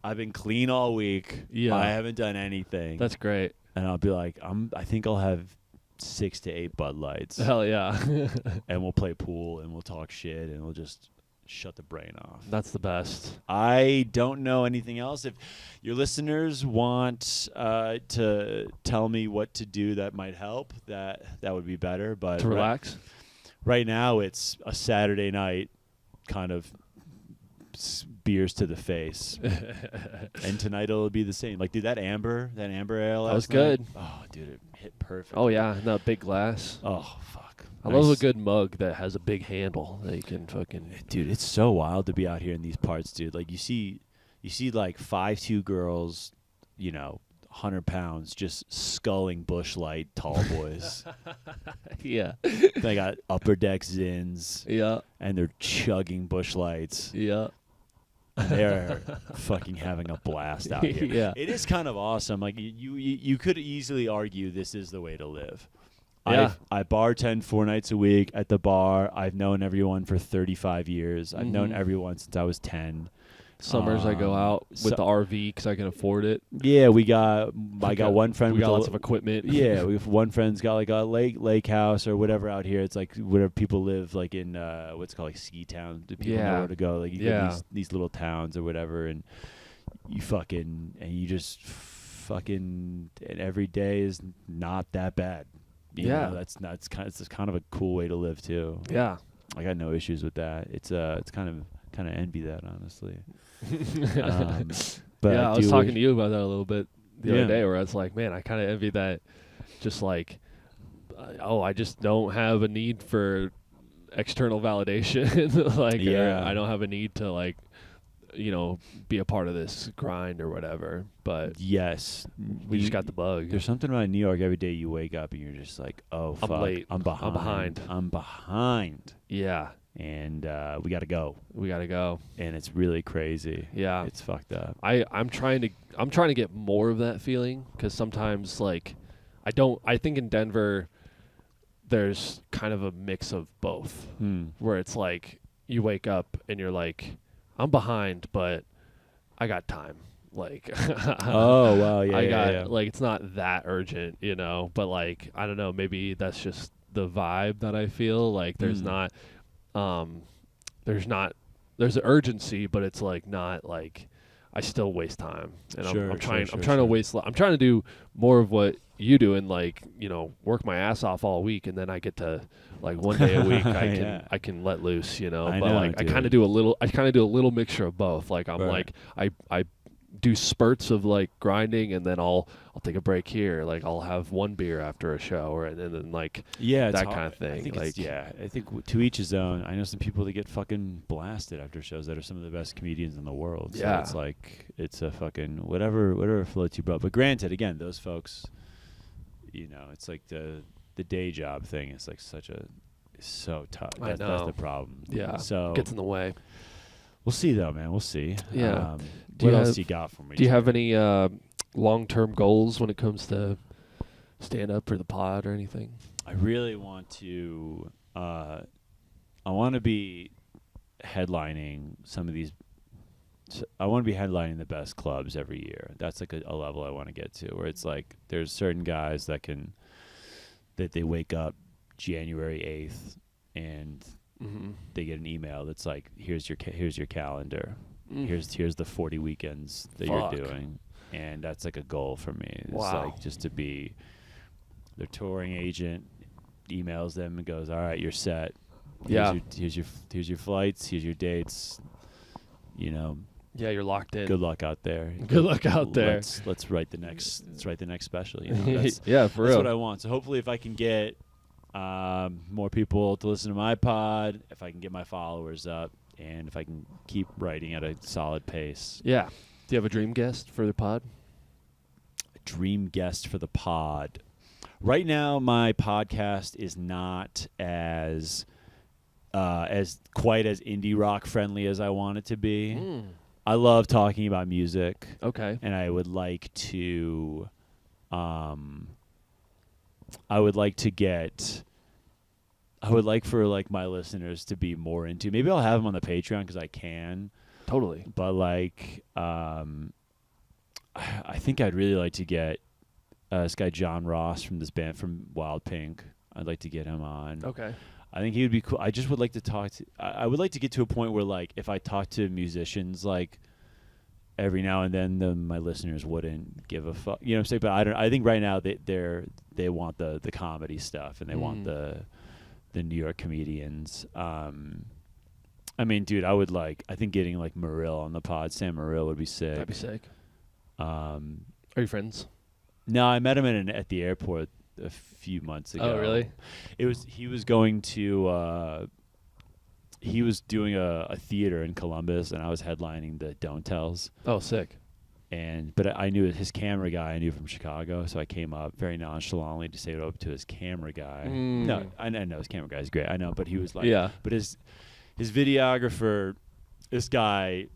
I've been clean all week. Yeah. I haven't done anything. That's great. And I'll be like, I think I'll have 6 to 8 Bud Lights. Hell yeah. And we'll play pool and we'll talk shit and we'll just shut the brain off. That's the best. I don't know anything else. If your listeners want to tell me what to do that might help, that would be better. But to relax? Right now it's a Saturday night kind of beers to the face. And tonight it'll be the same. Like, dude, that Amber Ale that was night, good. Oh, dude, it hit perfect. Oh, yeah. No, big glass. Oh, fuck. I love a good mug that has a big handle that you can fucking... Dude, it's so wild to be out here in these parts, dude. Like, you see like 5'2" girls, 100 pounds, just sculling Busch Light tall boys. Yeah. They got upper deck Zins. Yeah. And they're chugging Busch Lights. Yeah. They're fucking having a blast out here. Yeah. It is kind of awesome. Like, you could easily argue this is the way to live. Yeah. I bartend 4 nights a week at the bar. I've known everyone for 35 years. I've known everyone since I was 10. Summers I go out with the RV because I can afford it. Yeah, I got one friend. We got lots of equipment. Yeah, we have one friend's got like a lake house or whatever out here. It's like where people live, like in what's called like ski town. Do people know where to go? Like you go these little towns or whatever, and you just and every day is not that bad. You know, it's kind of a cool way to live too. Yeah, I got no issues with that. It's kind of envy that, honestly. But I was talking to you about that a little bit the other day, where I was like, man, I kind of envy that. Just like, I just don't have a need for external validation. Like, I don't have a need to like, be a part of this grind or whatever. But yes, we just got the bug. There's something about New York. Every day you wake up and you're just like, oh, fuck, I'm late. I'm behind. Yeah. And we got to go. And it's really crazy. Yeah. It's fucked up. I'm trying to get more of that feeling, because sometimes like I think in Denver there's kind of a mix of both, where it's like you wake up and you're like, I'm behind, but I got time. Like, oh wow, yeah, I got yeah. like it's not that urgent, you know. But like, I don't know, maybe that's just the vibe that I feel. Like, there's not, there's an urgency, but it's like not like I still waste time, and I'm trying to waste. I'm trying to do more of what you do, and like, you know, work my ass off all week, and then I get to like one day a week I can let loose, you know. Like I kind of do a little mixture of both. Like I'm like I do spurts of like grinding, and then I'll take a break here. Like I'll have one beer after a show, or and then like that kind of thing. I think like I think to each his own. I know some people that get fucking blasted after shows that are some of the best comedians in the world. So it's like it's a fucking whatever floats your boat. But granted, again, those folks, you know, it's like the day job thing is like so tough. That's the problem. Yeah, so gets in the way. We'll see though, man. We'll see. Yeah. What else you got for me? Do you have any long-term goals when it comes to stand-up or the pod or anything? I really want to. I want to be headlining some of these. I want to be headlining the best clubs every year. That's like a level I want to get to, where it's like there's certain guys that they wake up January 8th and they get an email that's like, here's your calendar. Here's the 40 weekends that you're doing, and that's like a goal for me. It's like just to be their touring agent emails them and goes, all right, you're set. Here's your flights. Here's your dates. You know. Yeah, you're locked in. Good luck out there. Good luck out there. Let's write the next special. You know, that's, for real. That's what I want. So hopefully, if I can get more people to listen to my pod, if I can get my followers up, and if I can keep writing at a solid pace. Yeah. Do you have a dream guest for the pod? A dream guest for the pod. Right now, my podcast is not as quite as indie rock friendly as I want it to be. I love talking about music. Okay. And I would like to for like my listeners to be more into. Maybe I'll have them on the Patreon because I can. Totally. But like, I think I'd really like to get this guy John Ross from this band from Wild Pink. I'd like to get him on. Okay. I think he would be cool. I just would like to talk to. I would like to get to a point where like if I talk to musicians like every now and then, my listeners wouldn't give a fuck. You know what I'm saying? But I think right now they want the comedy stuff, and they want the New York comedians. I mean, dude, I think getting like Morrill on the pod, Sam Morrill would be sick. That'd be sick. Are you friends? No, I met him at the airport a few months ago. Oh, really? He was going to he was doing a theater in Columbus, and I was headlining the Don't Tells. Oh, sick. But I knew his camera guy. I knew from Chicago, so I came up very nonchalantly to say it up to his camera guy. No, I know his camera guy is great. I know, but he was like, but his videographer, this guy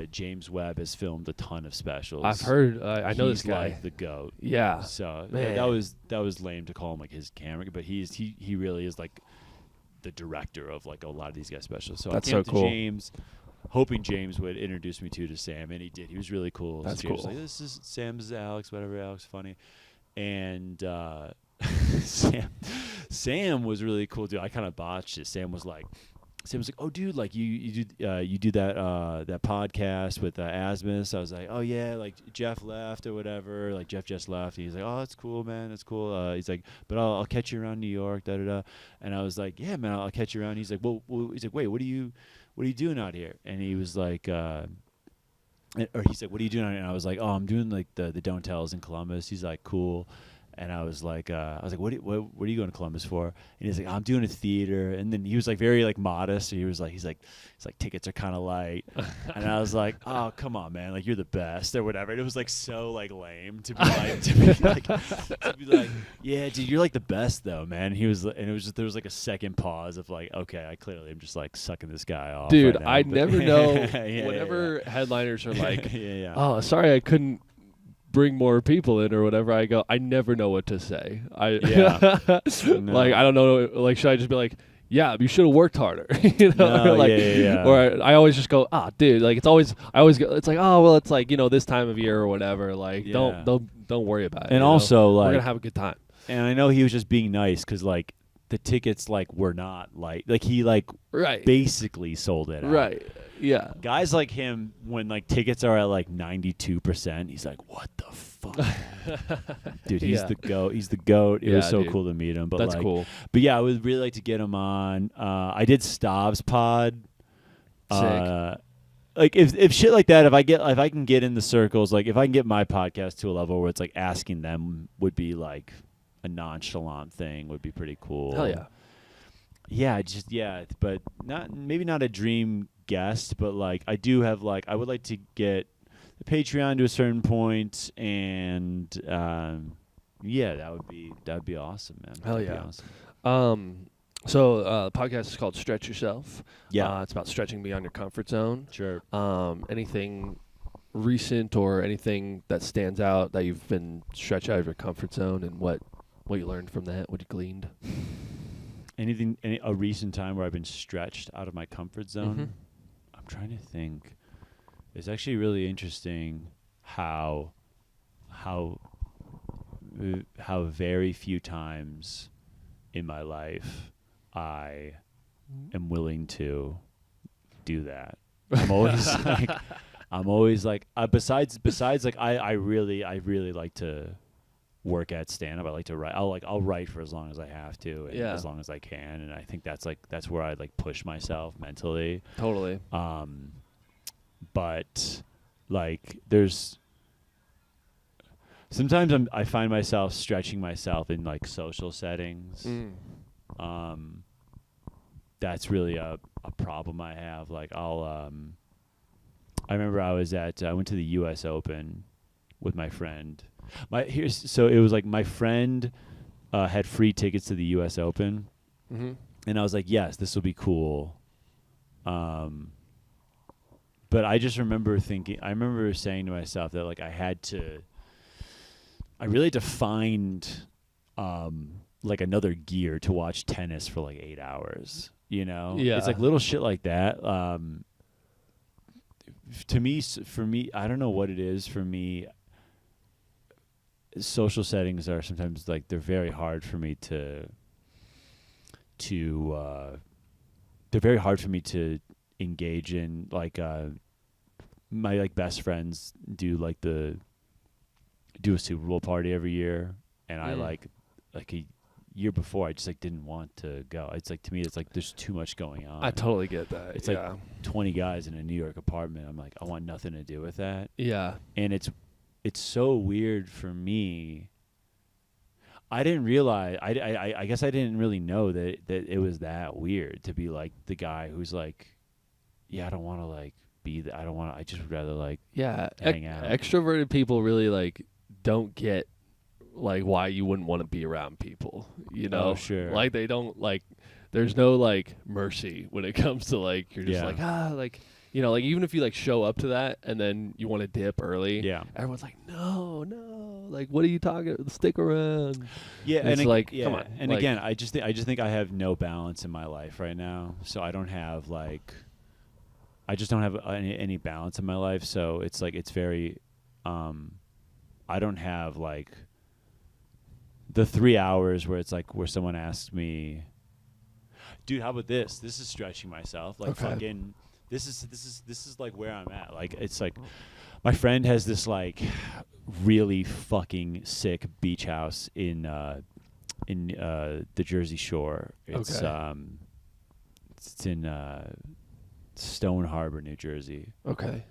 James Webb, has filmed a ton of specials. I've heard. I know this guy. He's like the GOAT. Yeah. So Man. that was lame to call him like his camera, but he really is like the director of like a lot of these guys' specials. So that's I came so to cool. James, hoping James would introduce me to Sam, and he did. He was really cool. That's James cool. was like, this is Sam's Alex, whatever, Alex, funny. And Sam was really cool, dude. I kind of botched it. Sam was like, oh, dude, like you do that podcast with Asmus. I was like, oh yeah, like Jeff left or whatever. Like Jeff just left. And he's like, oh, that's cool, man, that's cool. He's like, but I'll catch you around New York, da da da. And I was like, yeah, man, I'll catch you around. He's like, well, he's like, wait, what are you doing out here? And he was like, or he's like, what are you doing out here? And I was like, oh, I'm doing like the Don't Tells in Columbus. He's like, cool. And I was like, what are you going to Columbus for? And he's like, I'm doing a theater. And then he was like very like modest. So he's like tickets are kind of light. And I was like, oh, come on, man, like you're the best or whatever. And it was like so like lame to be like, yeah, dude, you're like the best though, man. And it was just, there was like a second pause of like, okay, I clearly am just like sucking this guy off. Dude, right now, I never know. yeah, whenever headliners are like, yeah. oh, sorry, I couldn't bring more people in or whatever, I go, I never know what to say. Yeah. Like, I don't know. Like, should I just be like, yeah, you should have worked harder, No, or like, yeah. or I always just go, dude, like I always go, it's like, oh, well, it's like, this time of year or whatever, like, Yeah. don't worry about it. And also, like, we're gonna have a good time. And I know he was just being nice because, like, the tickets, like, were not, like he, like, Right. basically sold it out. Right. Yeah. Guys like him, when, like, tickets are at, like, 92%, he's like, what the fuck? Dude, he's the GOAT. He's the GOAT. It was so cool to meet him. But that's like, cool. But, yeah, I would really like to get him on. I did Stav's pod. Sick. Like, if shit like that, if I can get in the circles, like, if I can get my podcast to a level where it's, like, asking them would be, like, a nonchalant thing would be pretty cool. Hell yeah. Yeah, but maybe not a dream guest, but like I do have like I would like to get the Patreon to a certain point, and that would be awesome, man. Hell That'd yeah. be awesome. So the podcast is called Stretch Yourself. Yeah. It's about stretching beyond your comfort zone. Sure. Anything recent or anything that stands out that you've been stretched out of your comfort zone, and what you learned from that, what you gleaned? A recent time where I've been stretched out of my comfort zone? Mm-hmm. I'm trying to think. It's actually really interesting how very few times in my life I am willing to do that. I'm always like besides like I really like to work at stand up. I like to write. I'll write for as long as I have to, and as long as I can, and I think that's where I like push myself mentally. Totally. But like there's sometimes I find myself stretching myself in like social settings. That's really a problem I have. Like I remember I went to the US Open with my friend. So it was like my friend had free tickets to the US Open. Mm-hmm. And I was like, yes, this will be cool. But I just remember saying to myself that like I really had to find like another gear to watch tennis for like 8 hours, Yeah. It's like little shit like that. For me, I don't know what it is for me. Social settings are sometimes like they're very hard for me to engage in. Like my like best friends do a Super Bowl party every year, and I like a year before I just like didn't want to go. It's like to me it's like there's too much going on. I totally get that. It's like 20 guys in a New York apartment. I'm like I want nothing to do with that. Yeah. And it's so weird for me. I didn't realize. I guess I didn't really know that it was that weird to be like the guy who's like, yeah, I don't want to like be. I don't want to. I just would rather like hang out. Extroverted people really like don't get like why you wouldn't want to be around people. Oh, sure. Like they don't like. There's no like mercy when it comes to like you're just like like. Like even if you like show up to that and then you want to dip early, everyone's like, no, like what are you talking? Stick around. Yeah, and it's like, come on. And like, again, I just think I have no balance in my life right now, so I don't have I just don't have any balance in my life. So it's like it's very, I don't have like the 3 hours where it's like where someone asks me, dude, how about this? This is stretching myself, like fucking. This is like where I'm at. Like it's like my friend has this like really fucking sick beach house in the Jersey Shore. It's it's in Stone Harbor, New Jersey. Okay.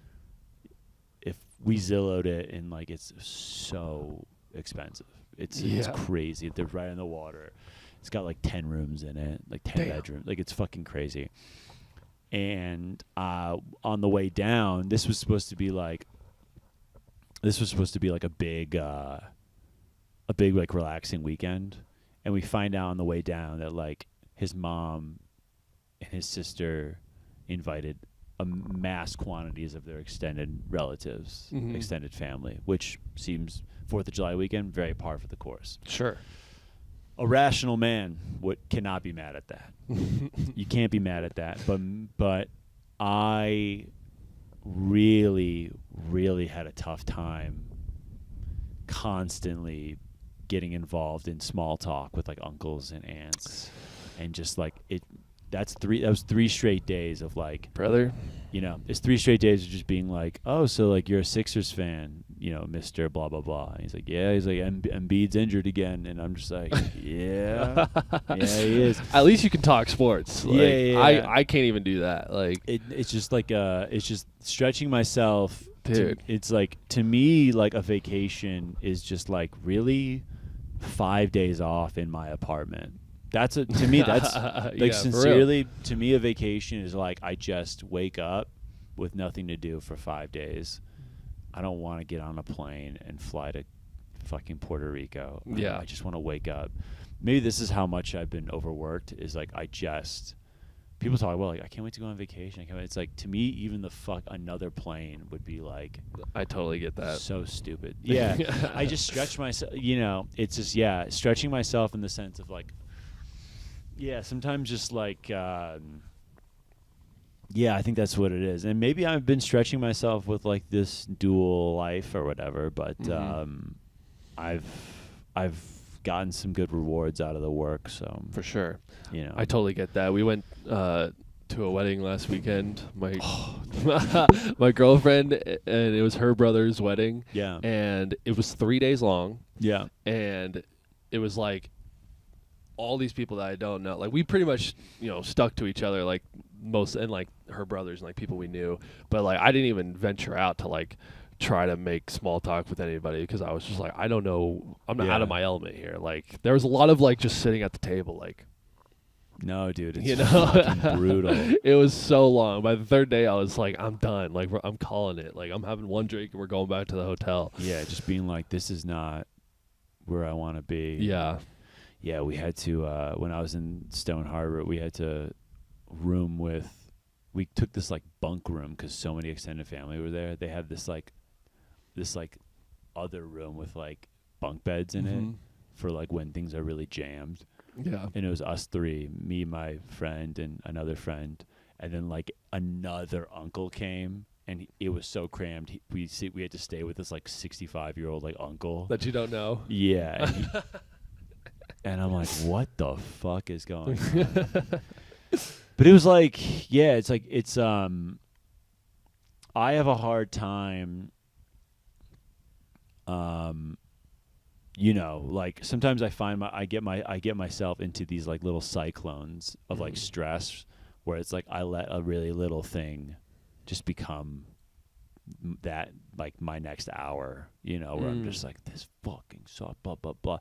If we Zillowed it, and like it's so expensive. It's crazy. They're right on the water. It's got like 10 rooms in it, like 10 bedrooms. Like it's fucking crazy. And on the way down, this was supposed to be like a big like relaxing weekend, and we find out on the way down that like his mom and his sister invited mass quantities of their extended relatives, extended family, which seems 4th of July weekend very par for the course. Sure. A rational man cannot be mad at that. You can't be mad at that. But I really, really had a tough time constantly getting involved in small talk with like uncles and aunts, and just like it. That was 3 straight days of like, brother. It's 3 straight days of just being like, oh, so like you're a Sixers fan, Mr. Blah blah blah. And he's like, yeah. He's like, Embiid's injured again, and I'm just like, yeah, yeah, he is. At least you can talk sports. Like, yeah. I can't even do that. Like it's just like it's just stretching myself, dude. It's like, to me, like a vacation is just like really 5 days off in my apartment. To me that's like, sincerely, to me a vacation is like I just wake up with nothing to do for 5 days. I don't want to get on a plane and fly to fucking Puerto Rico. I just want to wake up. Maybe this is how much I've been overworked, is like people talk, well, like, I can't wait to go on vacation. It's like, to me, even another plane would be like, I totally get that. So stupid. Yeah. I just stretch myself, it's just, stretching myself in the sense of like, sometimes just like, I think that's what it is. And maybe I've been stretching myself with like this dual life or whatever, but I've gotten some good rewards out of the work. So for sure, I totally get that. We went to a wedding last weekend. My girlfriend, and it was her brother's wedding. Yeah, and it was 3 days long. Yeah, and it was like all these people that I don't know. Like we pretty much, stuck to each other, like most, and like her brothers and like people we knew. But like I didn't even venture out to like try to make small talk with anybody, because I was just like, I don't know, I'm not out of my element here. Like there was a lot of like just sitting at the table, like. No, dude, it's fucking brutal. It was so long. By the 3rd day, I was like, I'm done. Like I'm calling it. Like I'm having one drink and we're going back to the hotel. Yeah, just being like, this is not where I want to be. Yeah. Yeah, we had to, when I was in Stone Harbor, we had to we took this like bunk room because so many extended family were there. They had this other room with like bunk beds in it for like when things are really jammed. Yeah. And it was us 3, me, my friend, and another friend. And then like another uncle came, and it was so crammed. We had to stay with this like 65-year-old like uncle. That you don't know? Yeah. And I'm like, what the fuck is going on? But it was like, I have a hard time, like sometimes I find I get myself into these like little cyclones of like stress, where it's like I let a really little thing just become that, like my next hour, where I'm just like, this fucking sucks, blah blah blah.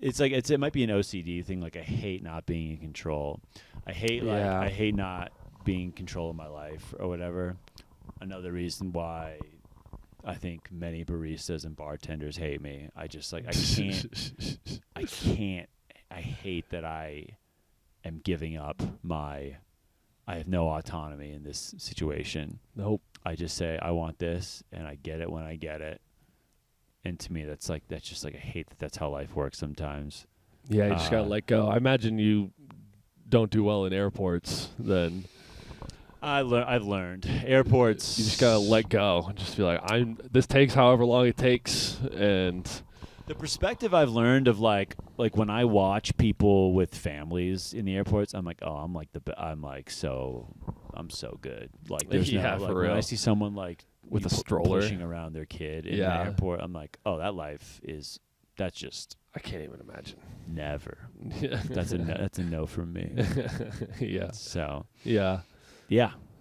It's like it might be an OCD thing. Like I hate not being in control. I hate not being in control of my life or whatever. Another reason why I think many baristas and bartenders hate me. I just like I hate that I am giving up I have no autonomy in this situation. Nope. I just say I want this, and I get it when I get it. And to me, that's just like I hate that that's how life works sometimes. Yeah, you just gotta let go. I imagine you don't do well in airports then. I've learned airports. You just gotta let go and just be like, this takes however long it takes. And the perspective I've learned of like when I watch people with families in the airports, I'm like, oh, I'm so good. Like there's for when real. I see someone like with a stroller pushing around their kid in the airport, I'm like, oh, that life that's just, I can't even imagine. Never. That's a no from me. Yeah. So yeah,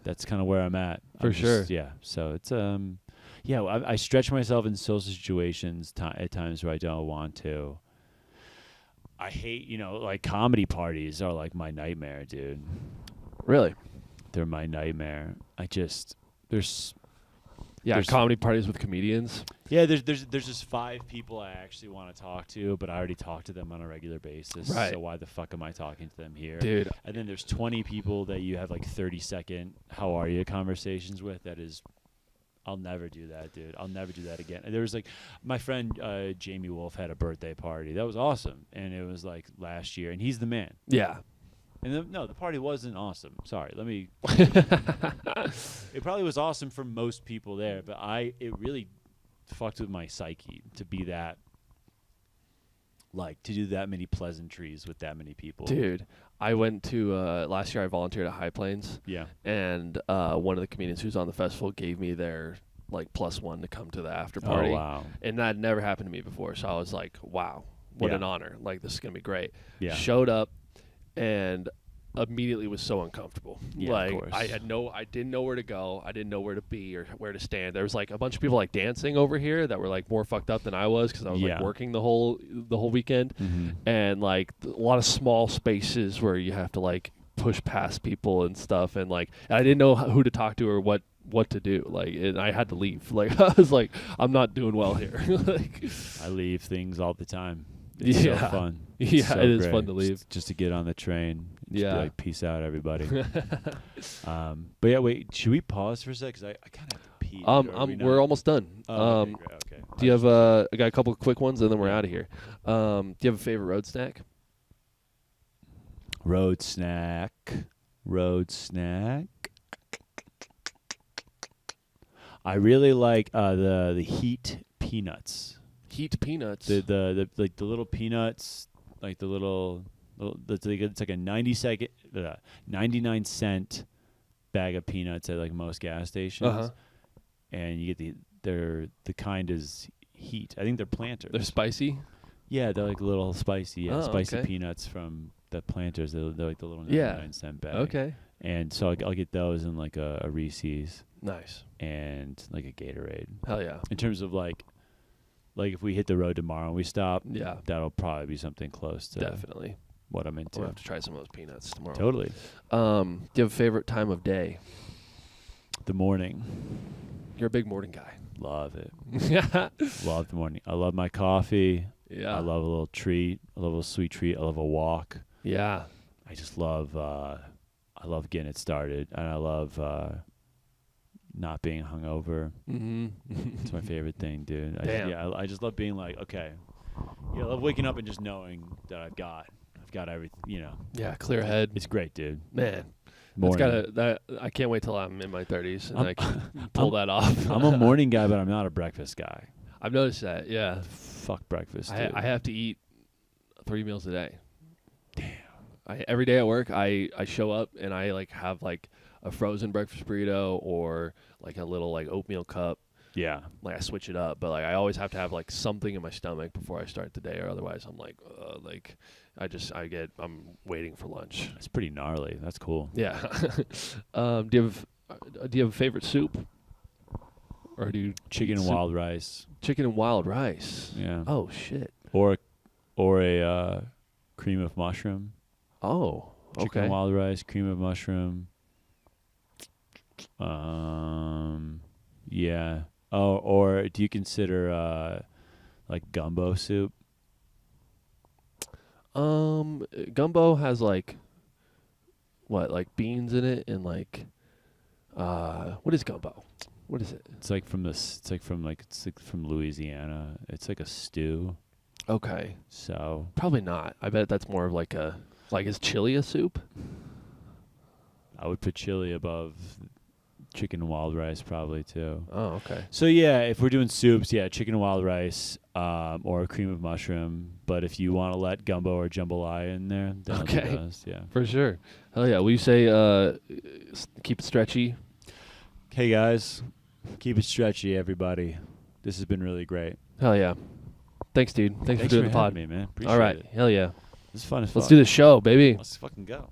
that's kind of where I'm at. For sure. Yeah. So it's I stretch myself in social situations at times where I don't want to. I hate, like comedy parties are like my nightmare, dude. Really? They're my nightmare. Yeah, comedy parties with comedians. Yeah, there's just 5 people I actually want to talk to, but I already talk to them on a regular basis. Right. So why the fuck am I talking to them here? Dude. And then there's 20 people that you have like 30-second how are you conversations with. That is, I'll never do that, dude. I'll never do that again. And there was like my friend Jamie Wolf had a birthday party. That was awesome. And it was like last year, and he's the man. Yeah. And no, the party wasn't awesome. Sorry, let me. It probably was awesome for most people there, but it really fucked with my psyche to be that, like, to do that many pleasantries with that many people. Dude, I went to last year. I volunteered at High Plains. Yeah. And one of the comedians who's on the festival gave me their like +1 to come to the after party. Oh wow. And that never happened to me before, so I was like, wow, what Yeah. an honor! Like, this is gonna be great. Yeah. Showed up and immediately was so uncomfortable. Yeah, like, of course. I didn't know where to go. I didn't know where to be or where to stand. There was like a bunch of people like dancing over here that were like more fucked up than I was because I was like Yeah. working the whole weekend, and like a lot of small spaces where you have to like push past people and stuff, and like I didn't know who to talk to or what to do. Like, and I had to leave. Like, I was like, I'm not doing well here. Like, I leave things all the time. It's so Yeah. fun. Yeah, It's so it is great. fun to leave. Just to get on the train. Just Yeah. be like, peace out, everybody. But yeah, wait. Should we pause for a sec? Because I kind of have to pee. We're almost done. Okay, great, okay. Do you have I got a couple of quick ones and then we're out of here. Do you have a favorite road snack? Road snack. Road snack. I really like the heat peanuts. Heat peanuts. The like the little peanuts, like the little it's like a 99-cent bag of peanuts at like most gas stations. Uh-huh. And you get the kind is heat. I think they're planters. They're spicy. Yeah, they're like little spicy. Yeah, Oh, spicy okay. peanuts from the planters. They're like the little Yeah. 99-cent bag. Okay. And so I'll get those in like a Reese's Nice. and like a Gatorade. Hell yeah. In terms of like if we hit the road tomorrow and we stop, Yeah. that'll probably be something close to Definitely. what I'm into. We'll have to try some of those peanuts tomorrow. Totally. Do you have a favorite time of day? The morning. You're a big morning guy. Love it. Yeah. Love the morning. I love my coffee. Yeah. I love a little treat. I love a sweet treat. I love a walk. Yeah. I just love I love getting it started, and I love not being hungover. Mm-hmm. It's my favorite thing, dude. Damn. I just love being like, okay. Yeah, I love waking up and just knowing that I've got everything, you know. Yeah, clear head. It's great, dude. Man. Morning. I can't wait till I'm in my 30s and I'm- I can pull that off. I'm a morning guy, but I'm not a breakfast guy. I've noticed that, yeah. Fuck breakfast, dude. I have to eat 3 meals a day. Damn. Every day at work, I show up and I like have like a frozen breakfast burrito or like a little like oatmeal cup. Yeah. Like I switch it up, but like I always have to have like something in my stomach before I start the day, or otherwise I'm like I'm waiting for lunch. It's pretty gnarly. That's cool. Yeah. Do you have a favorite soup? Or do you Chicken and soup? wild rice. Chicken and wild rice? Yeah. Oh shit. Or a cream of mushroom. Oh. Chicken Okay. and wild rice, cream of mushroom. Yeah. Oh, or do you consider like gumbo soup? Gumbo has like what, like beans in it and like what is gumbo? What is it? It's like from Louisiana. It's like a stew. Okay. So Probably not. I bet that's more of like is chili a soup? I would put chili above chicken and wild rice probably too. Oh, okay. So yeah, if we're doing soups, yeah, chicken and wild rice, or a cream of mushroom. But if you want to let gumbo or jambalaya in there, then I'll do Okay. those, yeah. For sure. Hell yeah. Will you say keep it stretchy? Hey guys, keep it stretchy, everybody. This has been really great. Hell yeah. Thanks, dude. Thanks for doing the pod. having me, man. Appreciate All right. it. Hell yeah. This is fun as fuck. Let's do the show, baby. Let's fucking go.